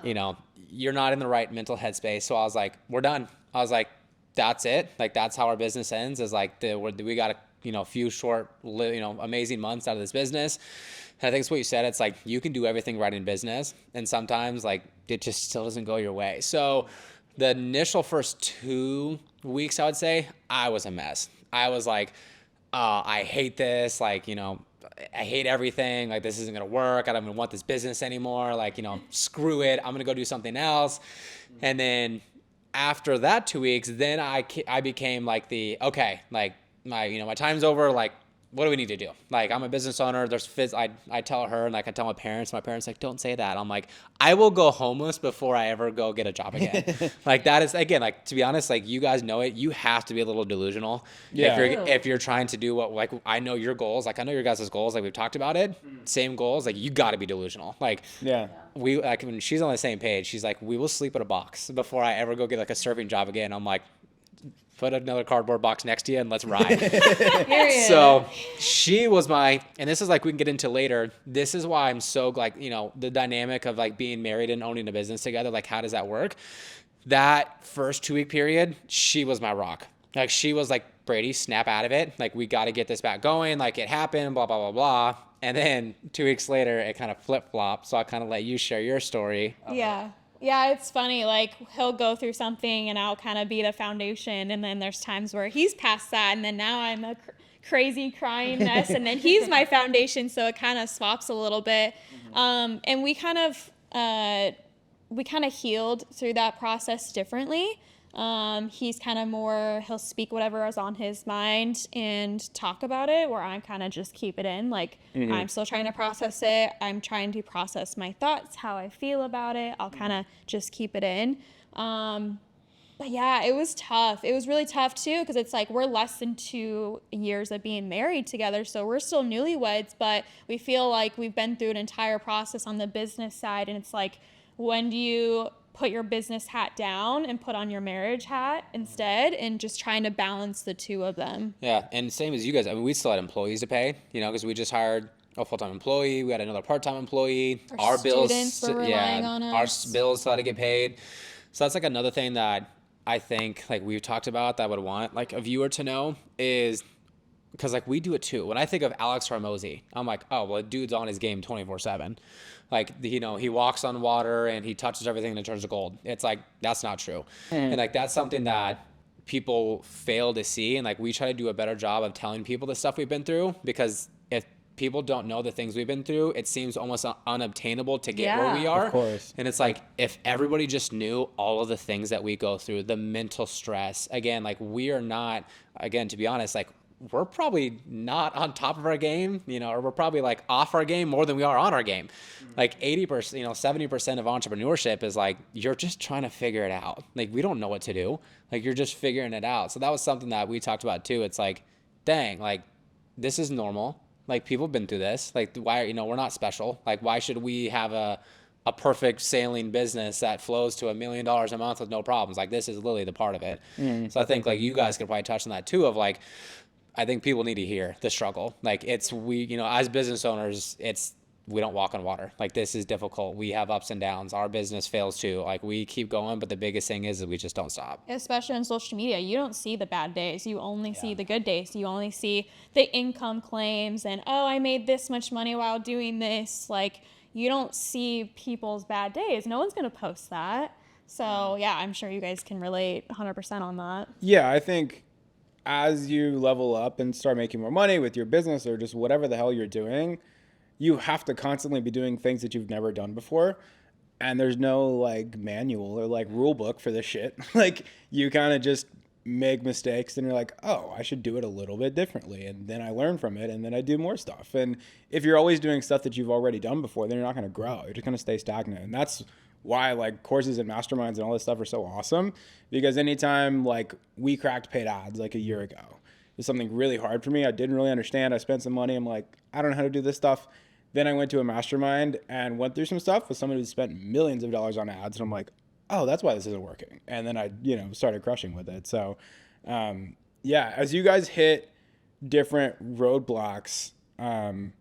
you're not in the right mental headspace. So I was like, we're done. I was like, that's it. Like, that's how our business ends, is like, we got a few short, amazing months out of this business. And I think it's what you said. It's like, you can do everything right in business, and sometimes like it just still doesn't go your way. So the initial first 2 weeks, I would say, I was a mess. I was like, I hate this. Like, I hate everything. Like, this isn't going to work. I don't even want this business anymore. Like, screw it. I'm going to go do something else. And then after that 2 weeks, then I became like okay, like my time's over. Like, what do we need to do? Like, I'm a business owner. I tell her, and like I tell my parents like, don't say that. I'm like, I will go homeless before I ever go get a job again. Like, that is, again, like, to be honest, like, you guys know it. You have to be a little delusional. Yeah. If you're trying to do what, like, I know your goals, like I know your guys' goals, like we've talked about it, same goals, like you got to be delusional. Like, Yeah. when she's on the same page, she's like, we will sleep in a box before I ever go get like a serving job again. I'm like, put another cardboard box next to you and let's ride. So she was and this is like, we can get into later. This is why I'm so like, the dynamic of like being married and owning a business together. Like, how does that work? That first 2 week period, she was my rock. Like, she was like, Brady, snap out of it. Like, we got to get this back going. Like, it happened, blah, blah, blah, blah. And then 2 weeks later, it kind of flip flopped. So I kind of let you share your story. Yeah. Yeah, it's funny. Like, he'll go through something and I'll kind of be the foundation. And then there's times where he's past that. And then now I'm a crazy crying mess. And then he's my foundation. So it kind of swaps a little bit. And we kind of healed through that process differently. He's kind of more, he'll speak whatever is on his mind and talk about it, where I'm kind of just keep it in. Like, I'm still trying to process it. I'm trying to process my thoughts, how I feel about it. I'll kind of just keep it in. But yeah, it was tough. It was really tough too, because it's like, we're less than 2 years of being married together. So we're still newlyweds, but we feel like we've been through an entire process on the business side. And it's like, when do you put your business hat down and put on your marriage hat instead, and just trying to balance the two of them? Yeah, and same as you guys. I mean, we still had employees to pay, because we just hired a full-time employee. We had another part-time employee. Our students were relying on us. Our bills still had to get paid. So that's like another thing that I think like we've talked about that I would want like a viewer to know is, because like we do it too. When I think of Alex Hormozy, I'm like, oh, well, dude's on his game 24/7. Like, he walks on water and he touches everything and it turns to gold. It's like, that's not true. And like, that's something that people fail to see. And like, we try to do a better job of telling people the stuff we've been through, because if people don't know the things we've been through. It seems almost unobtainable to get where we are. Of course. And it's like, if everybody just knew all of the things that we go through, the mental stress, again, like we are not, again, to be honest, like we're probably not on top of our game, you know, or we're probably like off our game more than we are on our game. Like 80%, you know, 70% of entrepreneurship is like, you're just trying to figure it out. Like, we don't know what to do. Like, you're just figuring it out. So that was something that we talked about too. It's like, dang, like this is normal. Like, people have been through this. Like, why, you know, we're not special. Like, why should we have a perfect sailing business that flows to $1 million a month with no problems? Like, this is literally the part of it. So I think like you guys could probably touch on that too, of like, I think people need to hear the struggle. Like, it's, we, you know, as business owners, we don't walk on water. Like, this is difficult. We have ups and downs. Our business fails too. Like, we keep going, but the biggest thing is that we just don't stop. Especially on social media, you don't see the bad days. You only see the good days. You only see the income claims and, oh, I made this much money while doing this. Like, you don't see people's bad days. No one's going to post that. So yeah, I'm sure you guys can relate 100% on that. Yeah, I think as you level up and start making more money with your business or just whatever the hell you're doing, you have to constantly be doing things that you've never done before. And there's no like manual or like rule book for this shit. Like, you kind of just make mistakes and you're like, oh, I should do it a little bit differently. And then I learn from it and then I do more stuff. And if you're always doing stuff that you've already done before, then you're not going to grow. You're just going to stay stagnant. And that's why like courses and masterminds and all this stuff are so awesome, because anytime like we cracked paid ads like a year ago, it was something really hard for me. I didn't really understand. I spent some money. I'm like, I don't know how to do this stuff. Then I went to a mastermind and went through some stuff with someone who spent millions of dollars on ads. And I'm like, oh, that's why this isn't working. And then I, you know, started crushing with it. So yeah, as you guys hit different roadblocks, I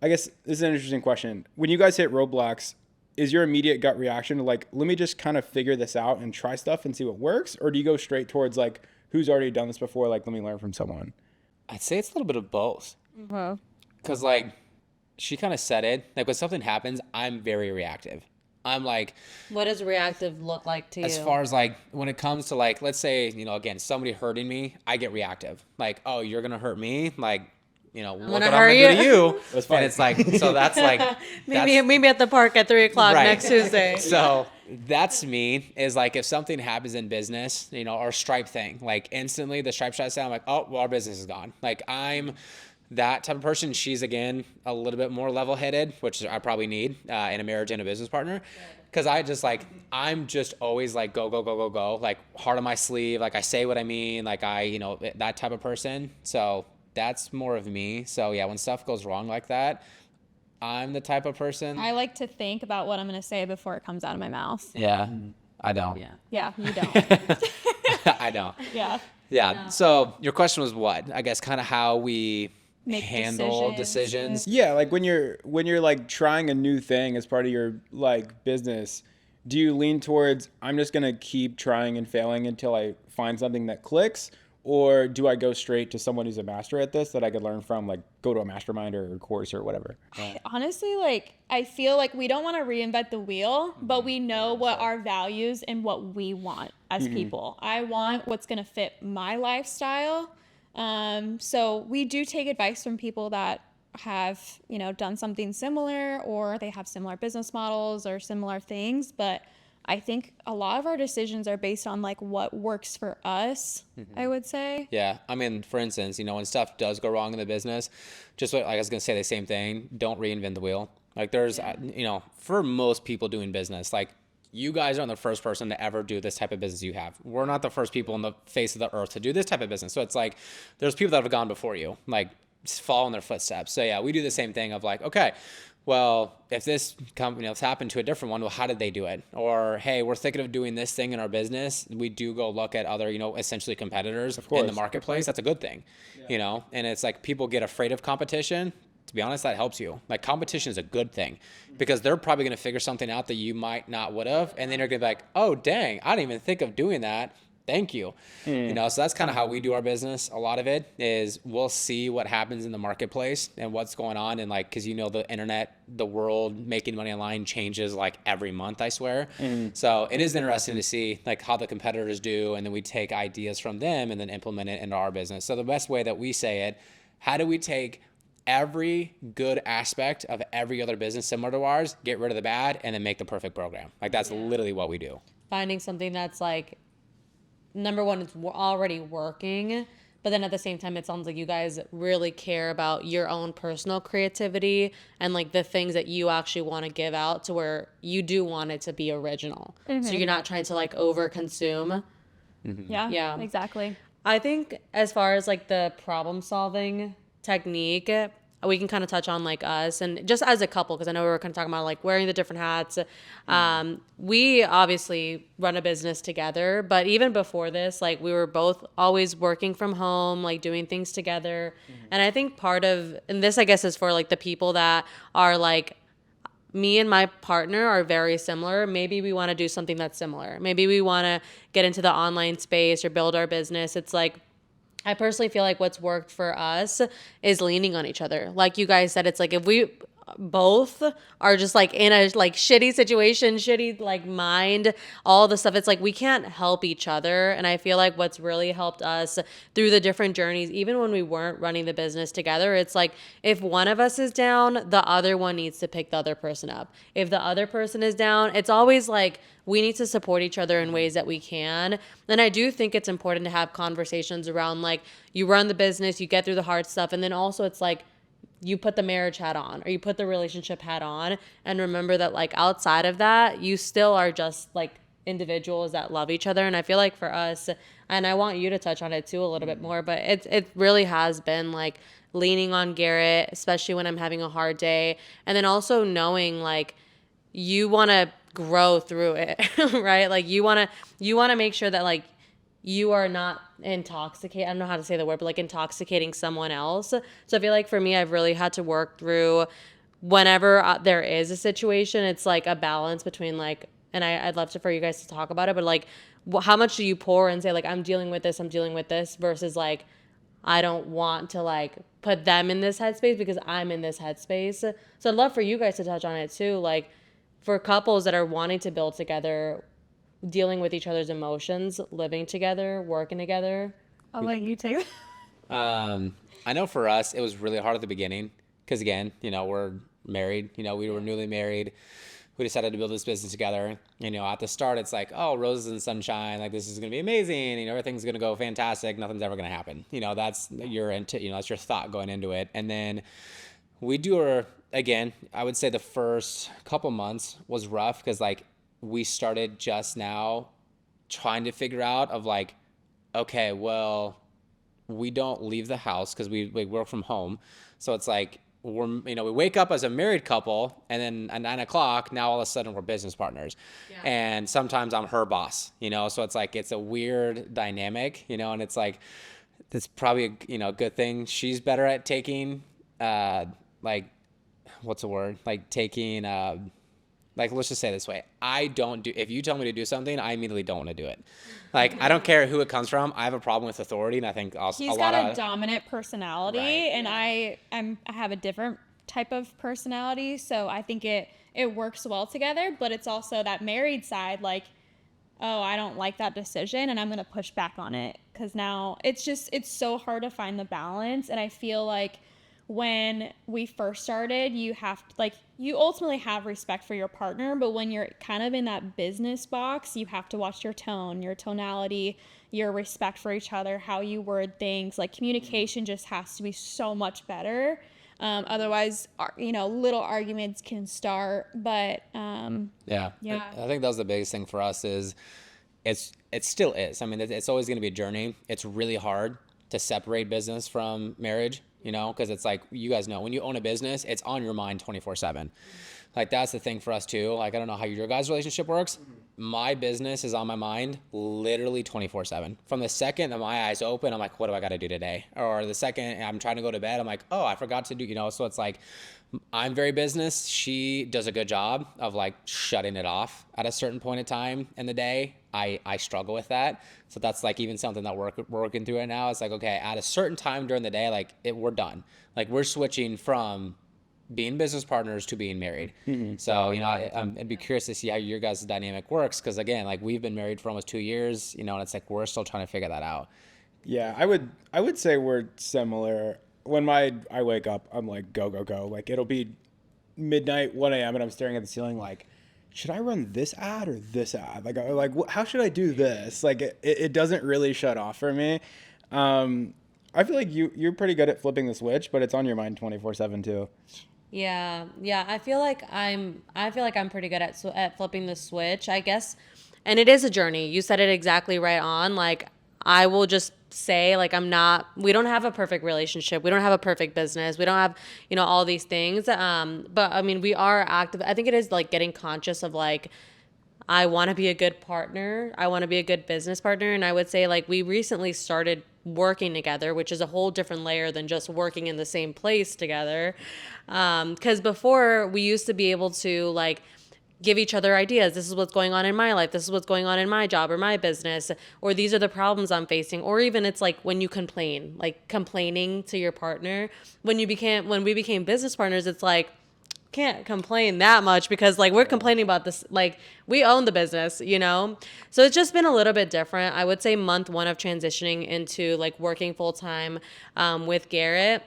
guess this is an interesting question. When you guys hit roadblocks, is your immediate gut reaction to like, let me just kind of figure this out and try stuff and see what works? Or do you go straight towards like, who's already done this before? Like, let me learn from someone. I'd say it's a little bit of both. Wow. Because like, she kind of said it, like when something happens, I'm very reactive. I'm like, What does reactive look like to you? as far as like, when it comes to like, let's say, you know, again, somebody hurting me, I get reactive. Like, oh, you're going to hurt me? Like, you know, look what I'm going to do to you. And it's like, so that's like, maybe at the park at 3:00 Right. next Tuesday. So that's me, is like, if something happens in business, you know, our Stripe thing, like instantly the Stripe shuts down, I'm like, oh, well, our business is gone. Like, I'm that type of person. She's, again, a little bit more level-headed, which I probably need in a marriage and a business partner. Because I just like, I'm just always like, go, go, go, go, go. Like, heart on my sleeve. Like, I say what I mean. Like, I, you know, that type of person. So that's more of me. So yeah, when stuff goes wrong like that, I'm the type of person. I like to think about what I'm going to say before it comes out of my mouth. Yeah, I don't. Yeah. Yeah, you don't. I don't. Yeah. Yeah. So your question was what? I guess kind of how we Make handle decisions. decisions. Yeah, like when you're like trying a new thing as part of your like business, do you lean towards, I'm just going to keep trying and failing until I find something that clicks? Or do I go straight to someone who's a master at this that I could learn from, like go to a mastermind or a course or whatever? Honestly, like, I feel like we don't want to reinvent the wheel, but we know what our values and what we want as people. I want what's going to fit my lifestyle. So we do take advice from people that have, you know, done something similar, or they have similar business models or similar things. But I think a lot of our decisions are based on like what works for us, I would say. Yeah. I mean, for instance, you know, when stuff does go wrong in the business, just what I was going to say the same thing. Don't reinvent the wheel. Like, there's, you know, for most people doing business, like, you guys aren't the first person to ever do this type of business you have. We're not the first people on the face of the earth to do this type of business. So it's like, there's people that have gone before you, like, just follow in their footsteps. So yeah, we do the same thing of like, okay, well, if this company, it's happened to a different one, well, how did they do it? Or, hey, we're thinking of doing this thing in our business. We do go look at other, you know, essentially competitors in the marketplace. That's a good thing, you know? And it's like, people get afraid of competition. To be honest, that helps you. Like, competition is a good thing, because they're probably going to figure something out that you might not would have. And then you're going to be like, oh, dang, I didn't even think of doing that. Thank you. You know, so that's kind of how we do our business. A lot of it is we'll see what happens in the marketplace and what's going on. And like, cause you know, the internet, the world, making money online changes like every month, I swear. So it is interesting to see like how the competitors do. And then we take ideas from them and then implement it into our business. So the best way that we say it, how do we take every good aspect of every other business similar to ours, get rid of the bad, and then make the perfect program. Like that's literally what we do. Finding something that's like, number one, it's already working, but then at the same time, it sounds like you guys really care about your own personal creativity and like the things that you actually want to give out, to where you do want it to be original. So you're not trying to like over consume. Yeah, exactly. I think as far as like the problem solving technique, we can kind of touch on like us and just as a couple, because I know we were kind of talking about like wearing the different hats. We obviously run a business together, but even before this, like we were both always working from home, like doing things together. And I think part of, and this I guess is for like the people that are like, me and my partner are very similar. Maybe we want to do something that's similar. Maybe we want to get into the online space or build our business. It's like, I personally feel like what's worked for us is leaning on each other. Like you guys said, it's like if we both are just like in a like shitty situation, shitty like mind, all the stuff, it's like we can't help each other. And I feel like what's really helped us through the different journeys, even when we weren't running the business together, it's like if one of us is down, the other one needs to pick the other person up. If the other person is down, it's always like we need to support each other in ways that we can. And I do think it's important to have conversations around like you run the business, you get through the hard stuff, and then also it's like you put the marriage hat on or you put the relationship hat on, and remember that like outside of that, you still are just like individuals that love each other. And I feel like for us, and I want you to touch on it too a little bit more, but it really has been like leaning on Garrett, especially when I'm having a hard day. And then also knowing like you want to grow through it, right? Like you want to make sure that like you are not intoxicating. I don't know how to say the word, but like intoxicating someone else. So I feel like for me, I've really had to work through whenever there is a situation, it's like a balance between like, and I'd love for you guys to talk about it, but like how much do you pour and say like, I'm dealing with this versus like, I don't want to like put them in this headspace because I'm in this headspace. So I'd love for you guys to touch on it too. Like for couples that are wanting to build together, dealing with each other's emotions, living together, working together. I'll let you take I know for us, it was really hard at the beginning because, again, we're married. We were newly married. We decided to build this business together. At the start, it's like, oh, roses and sunshine. Like, this is going to be amazing. Everything's going to go fantastic. Nothing's ever going to happen. That's that's your thought going into it. And then again, I would say the first couple months was rough because, like, we started just now trying to figure out of like, okay, well, we don't leave the house because we work from home. So it's like, we wake up as a married couple and then at 9 o'clock, now all of a sudden we're business partners. Yeah. And sometimes I'm her boss, so it's like, it's a weird dynamic, and it's like, it's probably a good thing. She's better at taking, like, what's the word? Like taking, like, let's just say it this way. If you tell me to do something, I immediately don't want to do it. Like, I don't care who it comes from. I have a problem with authority, and I think he's got a dominant personality, right. And I have a different type of personality, so I think it works well together, but it's also that married side, like, oh, I don't like that decision, and I'm going to push back on it, because now it's so hard to find the balance, and I feel like when we first started, you ultimately have respect for your partner, but when you're kind of in that business box, you have to watch your tone, your tonality, your respect for each other, how you word things. Like communication just has to be so much better. Otherwise, little arguments can start. But yeah, I think that was the biggest thing for us. Is it still is. I mean, it's always going to be a journey. It's really hard to separate business from marriage. Because it's like, you guys know, when you own a business, it's on your mind 24/7. Like, that's the thing for us too. Like, I don't know how your guys' relationship works. My business is on my mind literally 24/7. From the second that my eyes open, I'm like, what do I got to do today? Or the second I'm trying to go to bed, I'm like, oh, I forgot to do, so it's like, I'm very business. She does a good job of like shutting it off at a certain point in time in the day. I struggle with that. So that's like even something that we're working through right now. It's like, okay, at a certain time during the day, like we're done. Like we're switching from being business partners to being married. Mm-hmm. So, I'd be curious to see how your guys' dynamic works. Cause again, like we've been married for almost 2 years, and it's like, we're still trying to figure that out. Yeah, I would say we're similar. when I wake up, I'm like, go, go, go. Like, it'll be midnight, 1 a.m., and I'm staring at the ceiling like, should I run this ad or this ad? How should I do this? Like, it doesn't really shut off for me. I feel like you're pretty good at flipping the switch, but it's on your mind 24/7 too. Yeah, yeah. I feel like I'm pretty good at flipping the switch, I guess. And it is a journey. You said it exactly right on. Like, I will just say, like, we don't have a perfect relationship. We don't have a perfect business. We don't have, all these things. But I mean, we are active. I think it is like getting conscious of like, I want to be a good partner. I want to be a good business partner. And I would say, like, we recently started working together, which is a whole different layer than just working in the same place together. Because before, we used to be able to, like, give each other ideas. This is what's going on in my life. This is what's going on in my job or my business. Or these are the problems I'm facing. Or even it's like when you complain, like complaining to your partner. When we became business partners, it's like, can't complain that much because like we're complaining about this, like we own the business, so it's just been a little bit different. I would say month 1 of transitioning into like working full-time with Garrett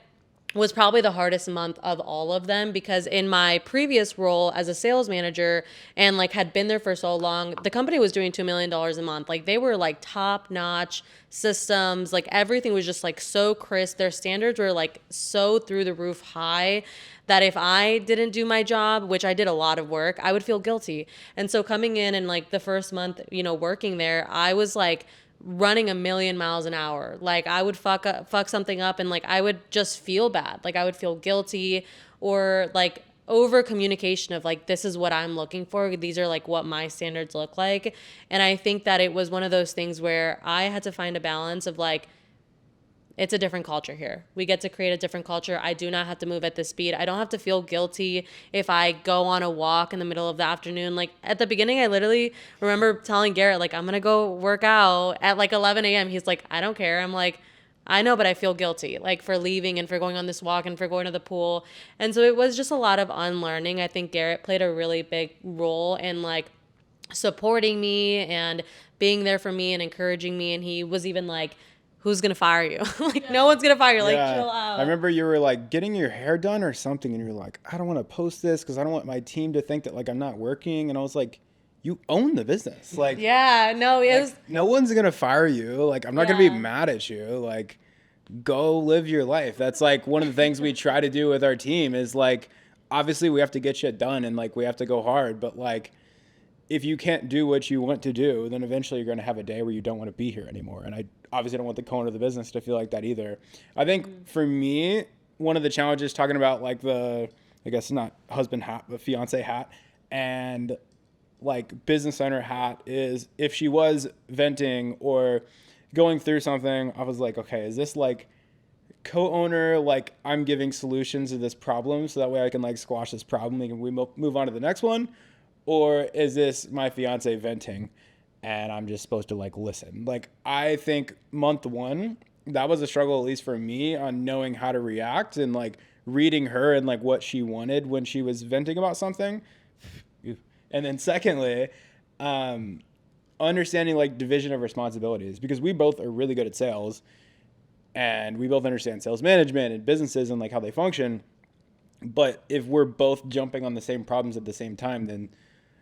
was probably the hardest month of all of them, because in my previous role as a sales manager and like had been there for so long, the company was doing $2 million a month. Like they were like top notch systems, like everything was just like so crisp. Their standards were like so through the roof high that if I didn't do my job, which I did a lot of work, I would feel guilty. And so coming in and like the first month, working there, I was like running a million miles an hour. Like I would fuck something up and like I would just feel bad. Like I would feel guilty, or like over communication of like, this is what I'm looking for. These are like what my standards look like. And I think that it was one of those things where I had to find a balance of like, it's a different culture here. We get to create a different culture. I do not have to move at this speed. I don't have to feel guilty if I go on a walk in the middle of the afternoon. Like at the beginning, I literally remember telling Garrett, like, I'm going to go work out at like 11 a.m. He's like, I don't care. I'm like, I know, but I feel guilty, like for leaving and for going on this walk and for going to the pool. And so it was just a lot of unlearning. I think Garrett played a really big role in like supporting me and being there for me and encouraging me. And he was even like, who's going to fire you? Like, no one's going to fire you. Like, chill out. I remember you were like getting your hair done or something, and you were like, I don't want to post this because I don't want my team to think that like I'm not working. And I was like, you own the business. Like, yeah, no, it was. No one's going to fire you. Like, I'm not going to be mad at you. Like, go live your life. That's like one of the things we try to do with our team is like, obviously we have to get shit done and like we have to go hard. But like, if you can't do what you want to do, then eventually you're going to have a day where you don't want to be here anymore. And I obviously don't want the owner of the business to feel like that either. I think for me, one of the challenges talking about like I guess not husband hat, but fiance hat and like business owner hat is if she was venting or going through something, I was like, okay, is this like co-owner, like I'm giving solutions to this problem so that way I can like squash this problem and we move on to the next one? Or is this my fiance venting and I'm just supposed to like listen? Like I think month 1, that was a struggle, at least for me, on knowing how to react and like reading her and like what she wanted when she was venting about something. And then secondly, understanding like division of responsibilities, because we both are really good at sales and we both understand sales management and businesses and like how they function. But if we're both jumping on the same problems at the same time, then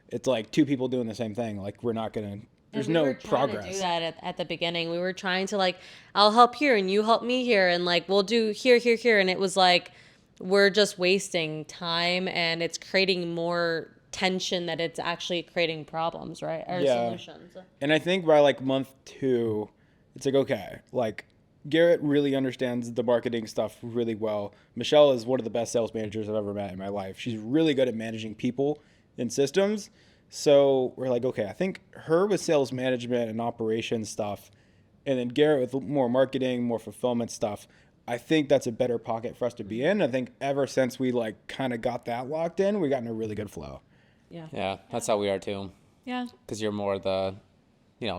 it's like 2 people doing the same thing. Like we're not going to, there's no progress. To do that at the beginning. We were trying to like, I'll help here and you help me here. And like, we'll do here. And it was like, we're just wasting time and it's creating more tension that it's actually creating problems, right? Or solutions. And I think by like month 2, it's like, okay, like Garrett really understands the marketing stuff really well. Michelle is one of the best sales managers I've ever met in my life. She's really good at managing people and systems. So we're like, okay, I think her with sales management and operations stuff, and then Garrett with more marketing, more fulfillment stuff. I think that's a better pocket for us to be in. I think ever since we like kind of got that locked in, we got in a really good flow. Yeah, that's how we are too. Yeah. Because you're more the,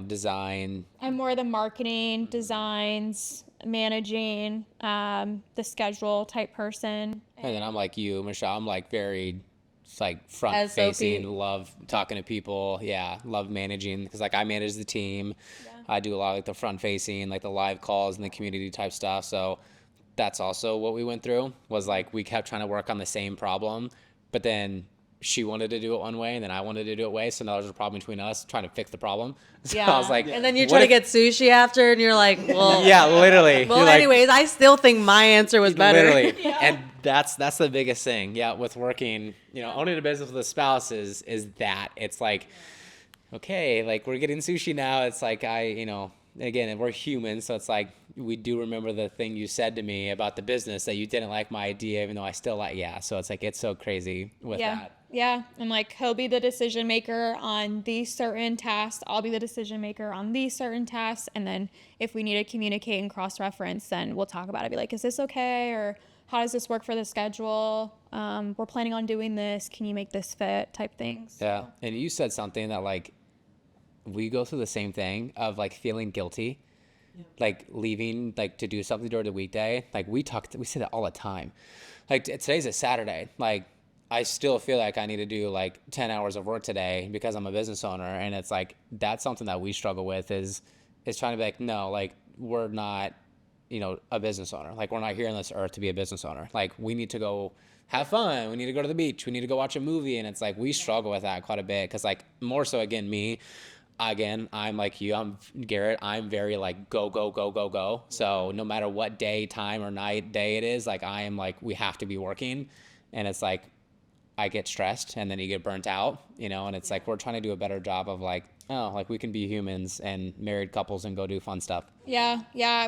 design. I'm more the marketing, designs, managing, the schedule type person. And then I'm like you, Michelle. I'm like very, like front facing, love talking to people. Yeah, love managing because like I manage the team. Yeah. I do a lot of like the front facing, like the live calls and the community type stuff. So that's also what we went through, was like we kept trying to work on the same problem, but then she wanted to do it one way and then I wanted to do it way. So now there's a problem between us trying to fix the problem. So I was like, and then you're what trying to if- get sushi after, and you're like, well, yeah, literally. well, You're like, anyways, I still think my answer was better. literally. And that's the biggest thing. Yeah. With working, owning a business with a spouse is that it's like, okay, like we're getting sushi now. It's like, again, we're human. So it's like, we do remember the thing you said to me about the business that you didn't like my idea, even though I still like, So it's like, it's so crazy with that. Yeah. And like, he'll be the decision maker on these certain tasks. I'll be the decision maker on these certain tasks. And then if we need to communicate and cross-reference, then we'll talk about it. Be like, is this okay? Or how does this work for the schedule? We're planning on doing this. Can you make this fit? Type things. Yeah. And you said something that like, we go through the same thing of like feeling guilty, like leaving, like to do something during the weekday. Like we say that all the time. Like today's a Saturday. Like I still feel like I need to do like 10 hours of work today because I'm a business owner. And it's like, that's something that we struggle with is trying to be like, no, like we're not, a business owner. Like we're not here on this earth to be a business owner. Like we need to go have fun. We need to go to the beach. We need to go watch a movie. And it's like, we struggle with that quite a bit. Cause like more so again, I'm like you, I'm Garrett. I'm very like go. So no matter what day, time or night, day it is, like I am like, we have to be working. And it's like, I get stressed and then you get burnt out, and it's like, we're trying to do a better job of like, like we can be humans and married couples and go do fun stuff. Yeah. I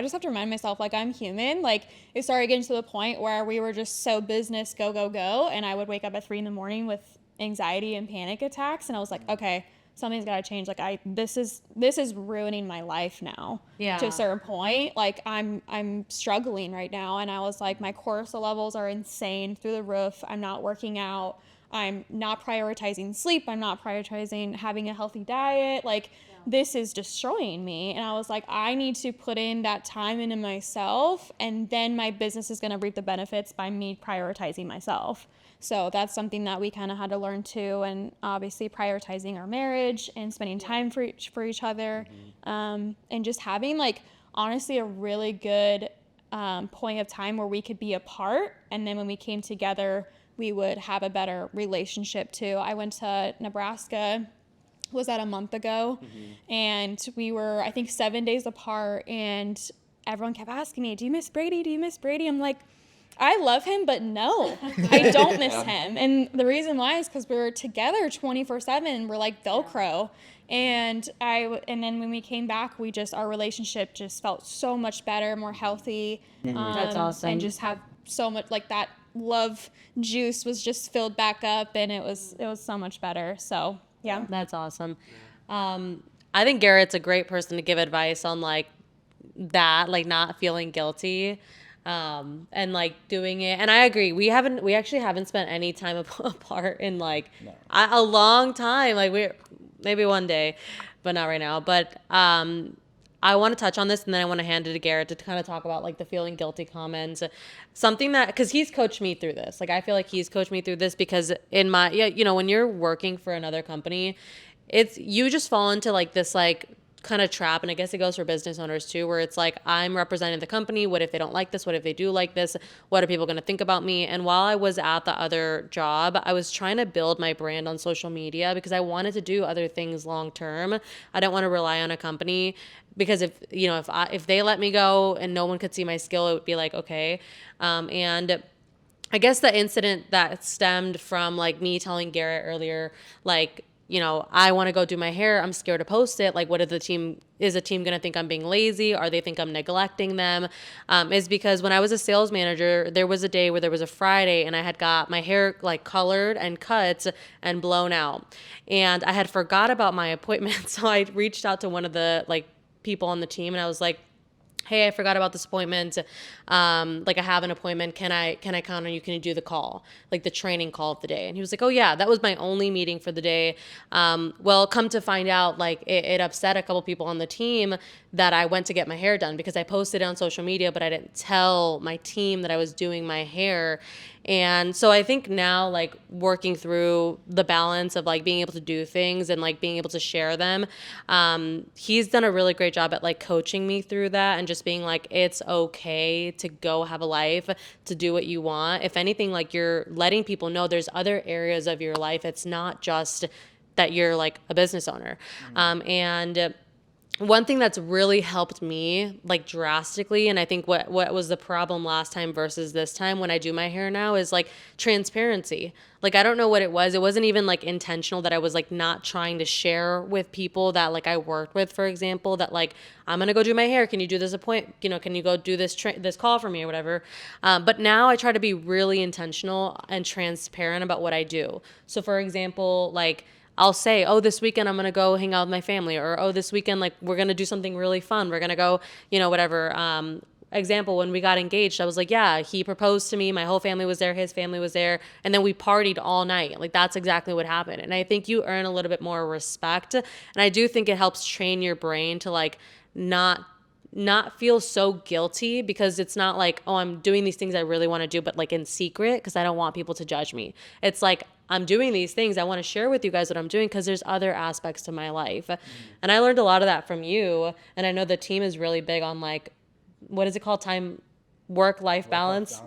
just have to remind myself, like, I'm human. Like, it started getting to the point where we were just so business go. And I would wake up at 3 a.m. with anxiety and panic attacks. And I was like, okay, something's got to change. Like this is ruining my life now. Yeah. To a certain point, like I'm struggling right now. And I was like, my cortisol levels are insane through the roof. I'm not working out. I'm not prioritizing sleep. I'm not prioritizing having a healthy diet. Like this is destroying me. And I was like, I need to put in that time into myself. And then my business is going to reap the benefits by me prioritizing myself. So that's something that we kind of had to learn too, and obviously prioritizing our marriage and spending time for each other, and just having like honestly a really good point of time where we could be apart, and then when we came together, we would have a better relationship too. I went to Nebraska, was that a month ago, and we were I think 7 days apart, and everyone kept asking me, "Do you miss Brady? Do you miss Brady?" I'm like, I love him, but no, I don't miss him. And the reason why is because we're together 24/7. We're like Velcro. And then when we came back, our relationship just felt so much better, more healthy. That's awesome. And just have so much, like that love juice was just filled back up, and it was so much better. So yeah. That's awesome. I think Garrett's a great person to give advice on like that, like not feeling guilty. And like doing it, and I agree. We actually haven't spent any time apart in like a long time. Like maybe one day, but not right now. But I want to touch on this, and then I want to hand it to Garrett to kind of talk about like the feeling guilty comments, something that because he's coached me through this. Like I feel like he's coached me through this because in my when you're working for another company, you just fall into like this like kind of trap, and I guess it goes for business owners too, where it's like I'm representing the company. What if they don't like this? What if they do like this? What are people going to think about me? And while I was at the other job, I was trying to build my brand on social media because I wanted to do other things long term. I don't want to rely on a company because if they let me go and no one could see my skill, it would be like okay. And I guess the incident that stemmed from like me telling Garrett earlier, like, I want to go do my hair. I'm scared to post it. Like, is the team going to think I'm being lazy? Or they think I'm neglecting them? Is because when I was a sales manager, there was a day where there was a Friday and I had got my hair like colored and cut and blown out. And I had forgot about my appointment. So I reached out to one of the like people on the team and I was like, hey, I forgot about this appointment. Like I have an appointment. Can I count on you? Can you do the call? Like the training call of the day? And he was like, oh yeah, that was my only meeting for the day. Well, come to find out, like it upset a couple people on the team that I went to get my hair done because I posted it on social media, but I didn't tell my team that I was doing my hair. And so I think now like working through the balance of like being able to do things and like being able to share them, he's done a really great job at like coaching me through that and just being like, it's okay to go have a life, to do what you want. If anything, like you're letting people know there's other areas of your life. It's not just that you're like a business owner. And one thing that's really helped me like drastically, and I think what was the problem last time versus this time when I do my hair now, is like transparency. Like, I don't know what it was. It wasn't even like intentional that I was like not trying to share with people that like I worked with, for example, that like, I'm going to go do my hair. Can you do this appointment? You know, can you go do this call for me or whatever? But now I try to be really intentional and transparent about what I do. So for example, like, I'll say, oh, this weekend I'm going to go hang out with my family, or, oh, this weekend, like, we're going to do something really fun. We're going to go, you know, whatever. Example, when we got engaged, I was like, yeah, he proposed to me. My whole family was there. His family was there. And then we partied all night. Like, that's exactly what happened. And I think you earn a little bit more respect. And I do think it helps train your brain to like not feel so guilty, because it's not like, oh, I'm doing these things I really want to do, but like in secret, because I don't want people to judge me. It's like, I'm doing these things. I want to share with you guys what I'm doing because there's other aspects to my life. And I learned a lot of that from you. And I know the team is really big on like, what is it called? Work-life balance.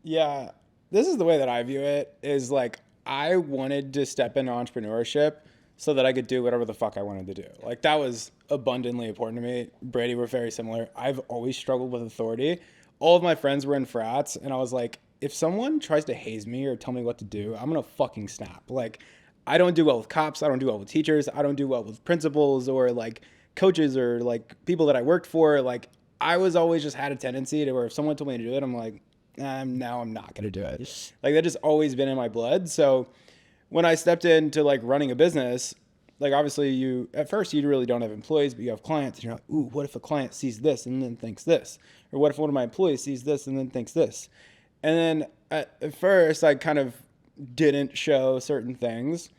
Yeah. This is the way that I view it, is like, I wanted to step into entrepreneurship so that I could do whatever the fuck I wanted to do. Like, that was abundantly important to me. Brady, we're very similar. I've always struggled with authority. All of my friends were in frats, and I was like, if someone tries to haze me or tell me what to do, I'm gonna fucking snap. Like, I don't do well with cops. I don't do well with teachers. I don't do well with principals or like coaches or like people that I worked for. Like, I was always just had a tendency to where if someone told me to do it, I'm like, now I'm not gonna do it. Like, that just always been in my blood. So when I stepped into like running a business, like, obviously at first you really don't have employees, but you have clients, and you're like, ooh, what if a client sees this and then thinks this? Or what if one of my employees sees this and then thinks this? And then at first I kind of didn't show certain things.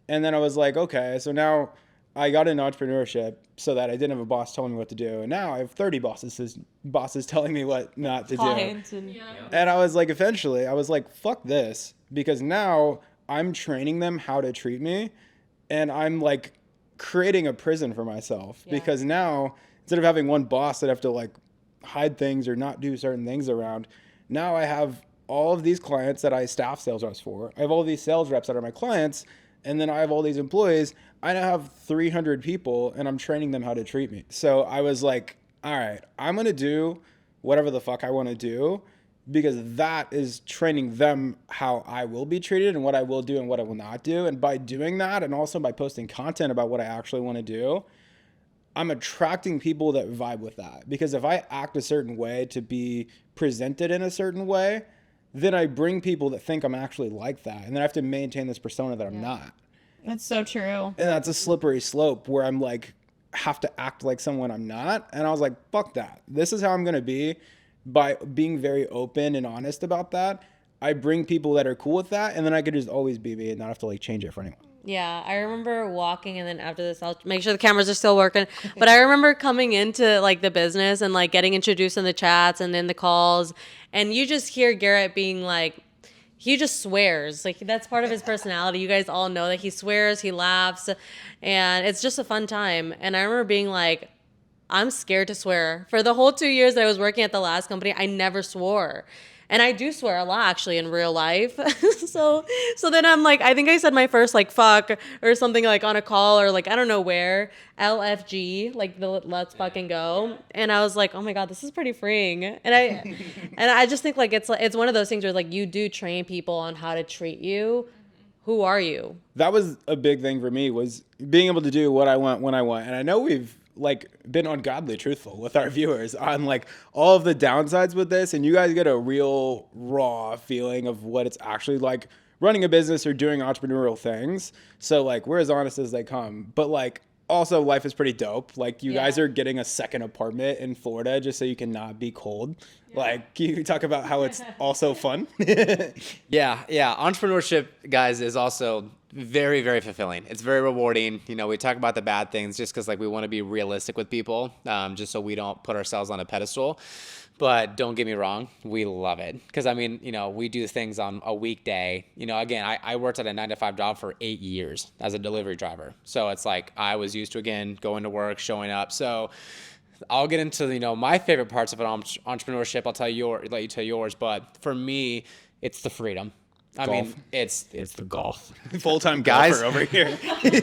And then I was like, okay, so now I got into entrepreneurship so that I didn't have a boss telling me what to do. And now I have 30 bosses telling me what not to do. And I was like, eventually, I was like, fuck this, because now I'm training them how to treat me. And I'm like creating a prison for myself, because now instead of having one boss that I have to like hide things or not do certain things around, now I have all of these clients that I staff sales reps for. I have all these sales reps that are my clients. And then I have all these employees. I now have 300 people, and I'm training them how to treat me. So I was like, all right, I'm going to do whatever the fuck I want to do, because that is training them how I will be treated and what I will do and what I will not do. And by doing that, and also by posting content about what I actually want to do, I'm attracting people that vibe with that. Because if I act a certain way to be presented in a certain way, then I bring people that think I'm actually like that. And then I have to maintain this persona that I'm not. That's so true. And that's a slippery slope where I'm like, have to act like someone I'm not. And I was like, fuck that. This is how I'm going to be. By being very open and honest about that, I bring people that are cool with that. And then I could just always be me and not have to like change it for anyone. Yeah, I remember walking, and then after this, I'll make sure the cameras are still working. But I remember coming into like the business and like getting introduced in the chats and in the calls, and you just hear Garrett being like, he just swears. Like, that's part of his personality. You guys all know that he swears, he laughs, and it's just a fun time. And I remember being like, I'm scared to swear. For the whole 2 years that I was working at the last company, I never swore. And I do swear a lot, actually, in real life. so then I'm like, I think I said my first, like, fuck or something, like, on a call or, like, I don't know where. LFG, like, the let's fucking go. And I was like, oh, my God, this is pretty freeing. And I just think, like, it's one of those things where, like, you do train people on how to treat you. Who are you? That was a big thing for me, was being able to do what I want when I want. And I know we've like been ungodly truthful with our viewers on like all of the downsides with this, and you guys get a real raw feeling of what it's actually like running a business or doing entrepreneurial things. So like, we're as honest as they come, but like also life is pretty dope. Like, you guys are getting a second apartment in Florida just so you can not be cold. Like, can you talk about how it's also fun? Yeah. Entrepreneurship, guys, is also very, very fulfilling. It's very rewarding. You know, we talk about the bad things just because, like, we want to be realistic with people, just so we don't put ourselves on a pedestal. But don't get me wrong, we love it. Because, I mean, you know, we do things on a weekday. You know, again, I worked at a 9-to-5 job for 8 years as a delivery driver. So it's like I was used to, again, going to work, showing up. So I'll get into, my favorite parts of an entrepreneurship. Let you tell yours. But for me, it's the freedom. I mean, it's the golf. Full-time Guys. golfer over here.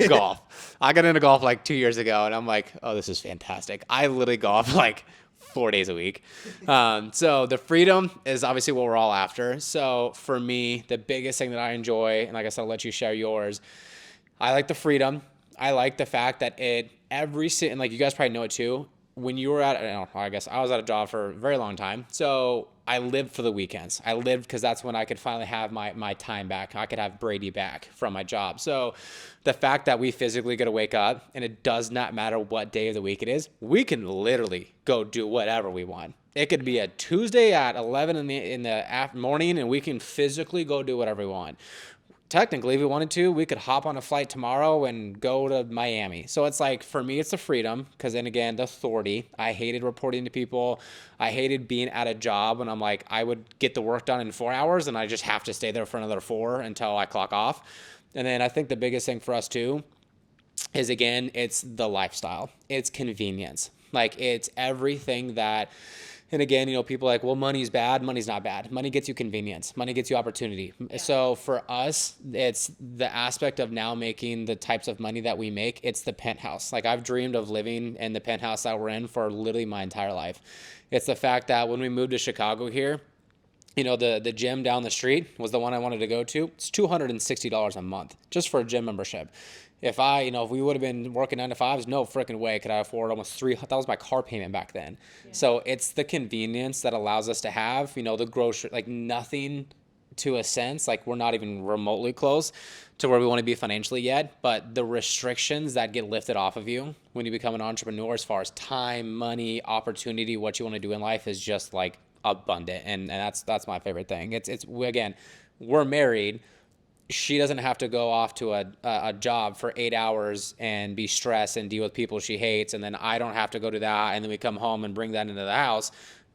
Golf. I got into golf like 2 years ago, and I'm like, oh, this is fantastic. I literally golf like 4 days a week. So the freedom is obviously what we're all after. So for me, the biggest thing that I enjoy, and like I said, I'll let you share yours. I like the freedom. I like the fact that and like you guys probably know it too. When you were I guess I was at a job for a very long time. So I lived for the weekends. I lived because that's when I could finally have my time back. I could have Brady back from my job. So the fact that we physically get to wake up and it does not matter what day of the week it is, we can literally go do whatever we want. It could be a Tuesday at 11 in the morning and we can physically go do whatever we want. Technically, if we wanted to, we could hop on a flight tomorrow and go to Miami. So it's like, for me, it's the freedom, because then again, the authority. I hated reporting to people. I hated being at a job when I'm like, I would get the work done in 4 hours and I just have to stay there for another 4 until I clock off. And then I think the biggest thing for us too is, again, it's the lifestyle. It's convenience. Like, it's everything that... And again, people are like, well, money's bad. Money's not bad. Money gets you convenience. Money gets you opportunity. Yeah. So for us, it's the aspect of now making the types of money that we make. It's the penthouse. Like, I've dreamed of living in the penthouse that we're in for literally my entire life. It's the fact that when we moved to Chicago here, the gym down the street was the one I wanted to go to. It's $260 a month just for a gym membership. If we would have been working 9 to 5s, no freaking way could I afford almost that was my car payment back then. Yeah. So it's the convenience that allows us to have, the grocery, like nothing to a sense, like we're not even remotely close to where we want to be financially yet, but the restrictions that get lifted off of you when you become an entrepreneur as far as time, money, opportunity, what you want to do in life is just like abundant. And that's my favorite thing. It's again, we're married. She doesn't have to go off to a job for 8 hours and be stressed and deal with people she hates. And then I don't have to go to that. And then we come home and bring that into the house.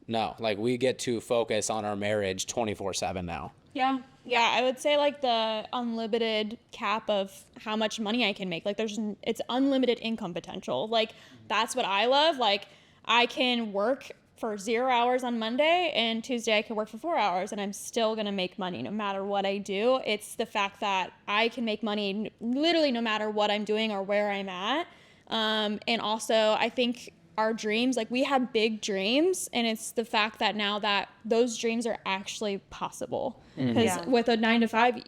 No, like we get to focus on our marriage 24/7 now. Yeah. Yeah. I would say like the unlimited cap of how much money I can make. Like it's unlimited income potential. Like that's what I love. Like I can work for 0 hours on Monday, and Tuesday I can work for 4 hours, and I'm still going to make money no matter what I do. It's the fact that I can make money literally no matter what I'm doing or where I'm at. And also I think our dreams, like we have big dreams, and it's the fact that now that those dreams are actually possible. Because with a 9 to 5,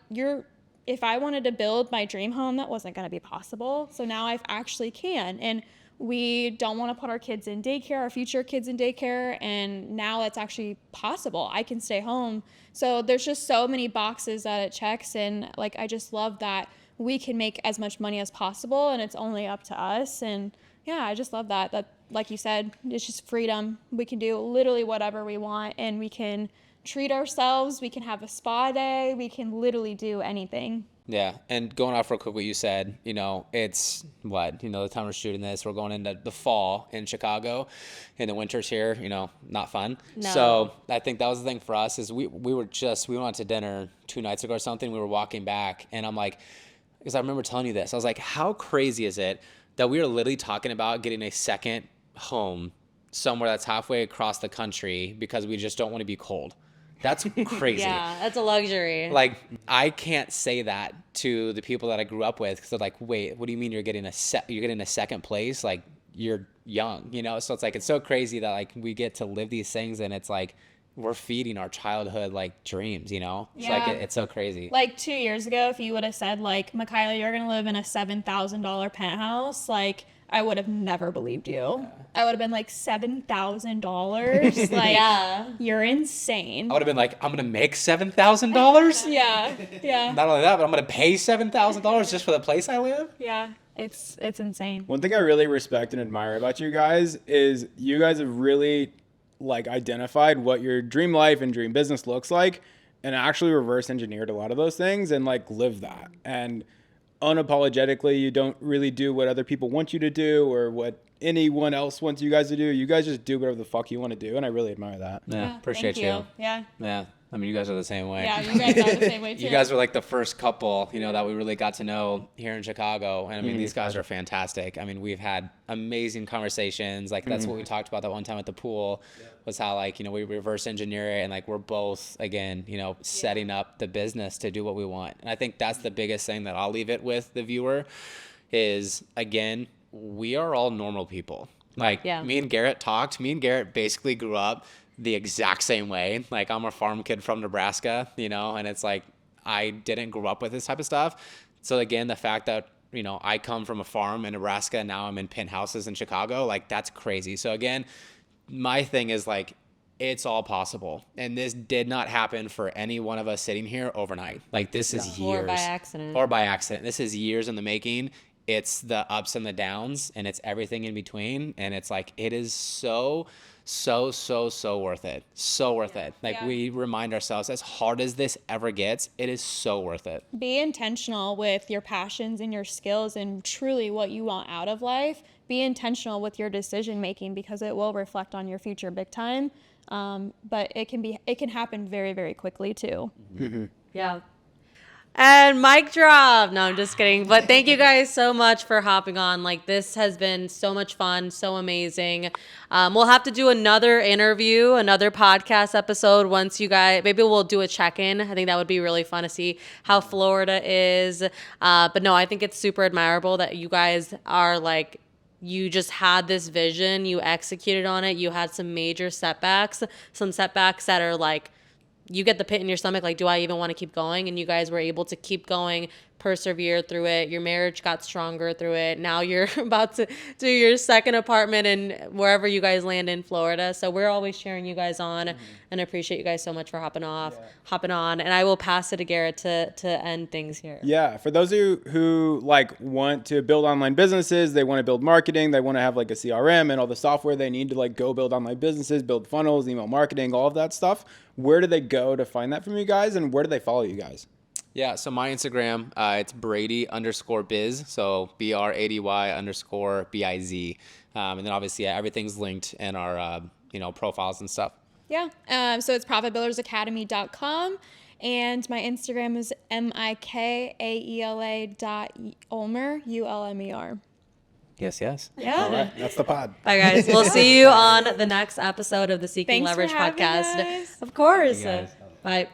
if I wanted to build my dream home, that wasn't going to be possible. So now I actually can. And we don't want to put our kids in daycare, our future kids in daycare, and now it's actually possible. I can stay home. So there's just so many boxes that it checks, and like I just love that we can make as much money as possible, and it's only up to us. And yeah, I just love that like you said, it's just freedom. We can do literally whatever we want, and we can treat ourselves. We can have a spa day. We can literally do anything. Yeah, and going off real quick what you said, it's the time we're shooting this, we're going into the fall in Chicago, and the winter's here, not fun. No. So I think that was the thing for us is we went to dinner 2 nights ago or something, we were walking back, and I'm like, because I remember telling you this, I was like, how crazy is it that we are literally talking about getting a second home somewhere that's halfway across the country because we just don't want to be cold. That's crazy. Yeah, that's a luxury. Like, I can't say that to the people that I grew up with because they're like, wait, what do you mean you're getting a second place? Like, you're young, So it's like, it's so crazy that like we get to live these things, and it's like we're feeding our childhood like dreams, Yeah. It's like it's so crazy. Like 2 years ago, if you would have said like, Mikaela, you're gonna live in a $7,000 penthouse, like I would have never believed you. Yeah. I would have been like $7,000. Like, yeah, you're insane. I would have been like, I'm gonna make $7,000. Yeah. Not only that, but I'm gonna pay $7,000 just for the place I live. Yeah, it's insane. One thing I really respect and admire about you guys is you guys have really like identified what your dream life and dream business looks like, and actually reverse engineered a lot of those things and like live that. And unapologetically, you don't really do what other people want you to do or what anyone else wants you guys to do. You guys just do whatever the fuck you want to do, and I really admire that. Yeah, appreciate thank you. Yeah. Yeah. I mean, you guys are the same way. Yeah, you guys are the same way too. You guys were like the first couple, that we really got to know here in Chicago. And I mean, these guys are fantastic. I mean, we've had amazing conversations. Like that's what we talked about that one time at the pool was how like, we reverse engineer it and like we're both again, setting up the business to do what we want. And I think that's the biggest thing that I'll leave it with the viewer is again, we are all normal people. Like me and Garrett basically grew up the exact same way. Like I'm a farm kid from Nebraska, and it's like I didn't grow up with this type of stuff. So again, the fact that, I come from a farm in Nebraska and now I'm in penthouses in Chicago, like that's crazy. So again, my thing is like, it's all possible. And this did not happen for any one of us sitting here overnight. Like this is years. Or by accident. This is years in the making. It's the ups and the downs and it's everything in between. And it's like, it is so worth it. So worth it. Like we remind ourselves, as hard as this ever gets, it is so worth it. Be intentional with your passions and your skills and truly what you want out of life. Be intentional with your decision making because it will reflect on your future big time. But it can happen very, very quickly too. Mm-hmm. Yeah. And mic drop. No, I'm just kidding. But thank you guys so much for hopping on. Like this has been so much fun, so amazing. We'll have to do another interview, another podcast episode once you guys, maybe we'll do a check-in. I think that would be really fun to see how Florida is. But no, I think it's super admirable that you guys are like, you just had this vision, you executed on it, you had some major setbacks, some setbacks that are like, you get the pit in your stomach, like, do I even want to keep going? And you guys were able to keep going, persevere through it. Your marriage got stronger through it. Now you're about to do your second apartment in wherever you guys land in Florida. So we're always cheering you guys on and appreciate you guys so much for hopping on. And I will pass it to Garrett to end things here. Yeah, for those of you who like want to build online businesses, they want to build marketing, they want to have like a CRM and all the software they need to like go build online businesses, build funnels, email marketing, all of that stuff. Where do they go to find that from you guys, and where do they follow you guys? Yeah, so my Instagram, it's Brady_biz, so BRADY_BIZ. And then obviously, everything's linked in our, profiles and stuff. Yeah, so it's profitbuildersacademy.com, and my Instagram is mikaela.ulmer, ULMER. Yes. Yeah. All right, that's the pod. Bye, guys. We'll see you on the next episode of the Seeking Thanks for Leverage having podcast. us. Of course. Hey, guys. Bye.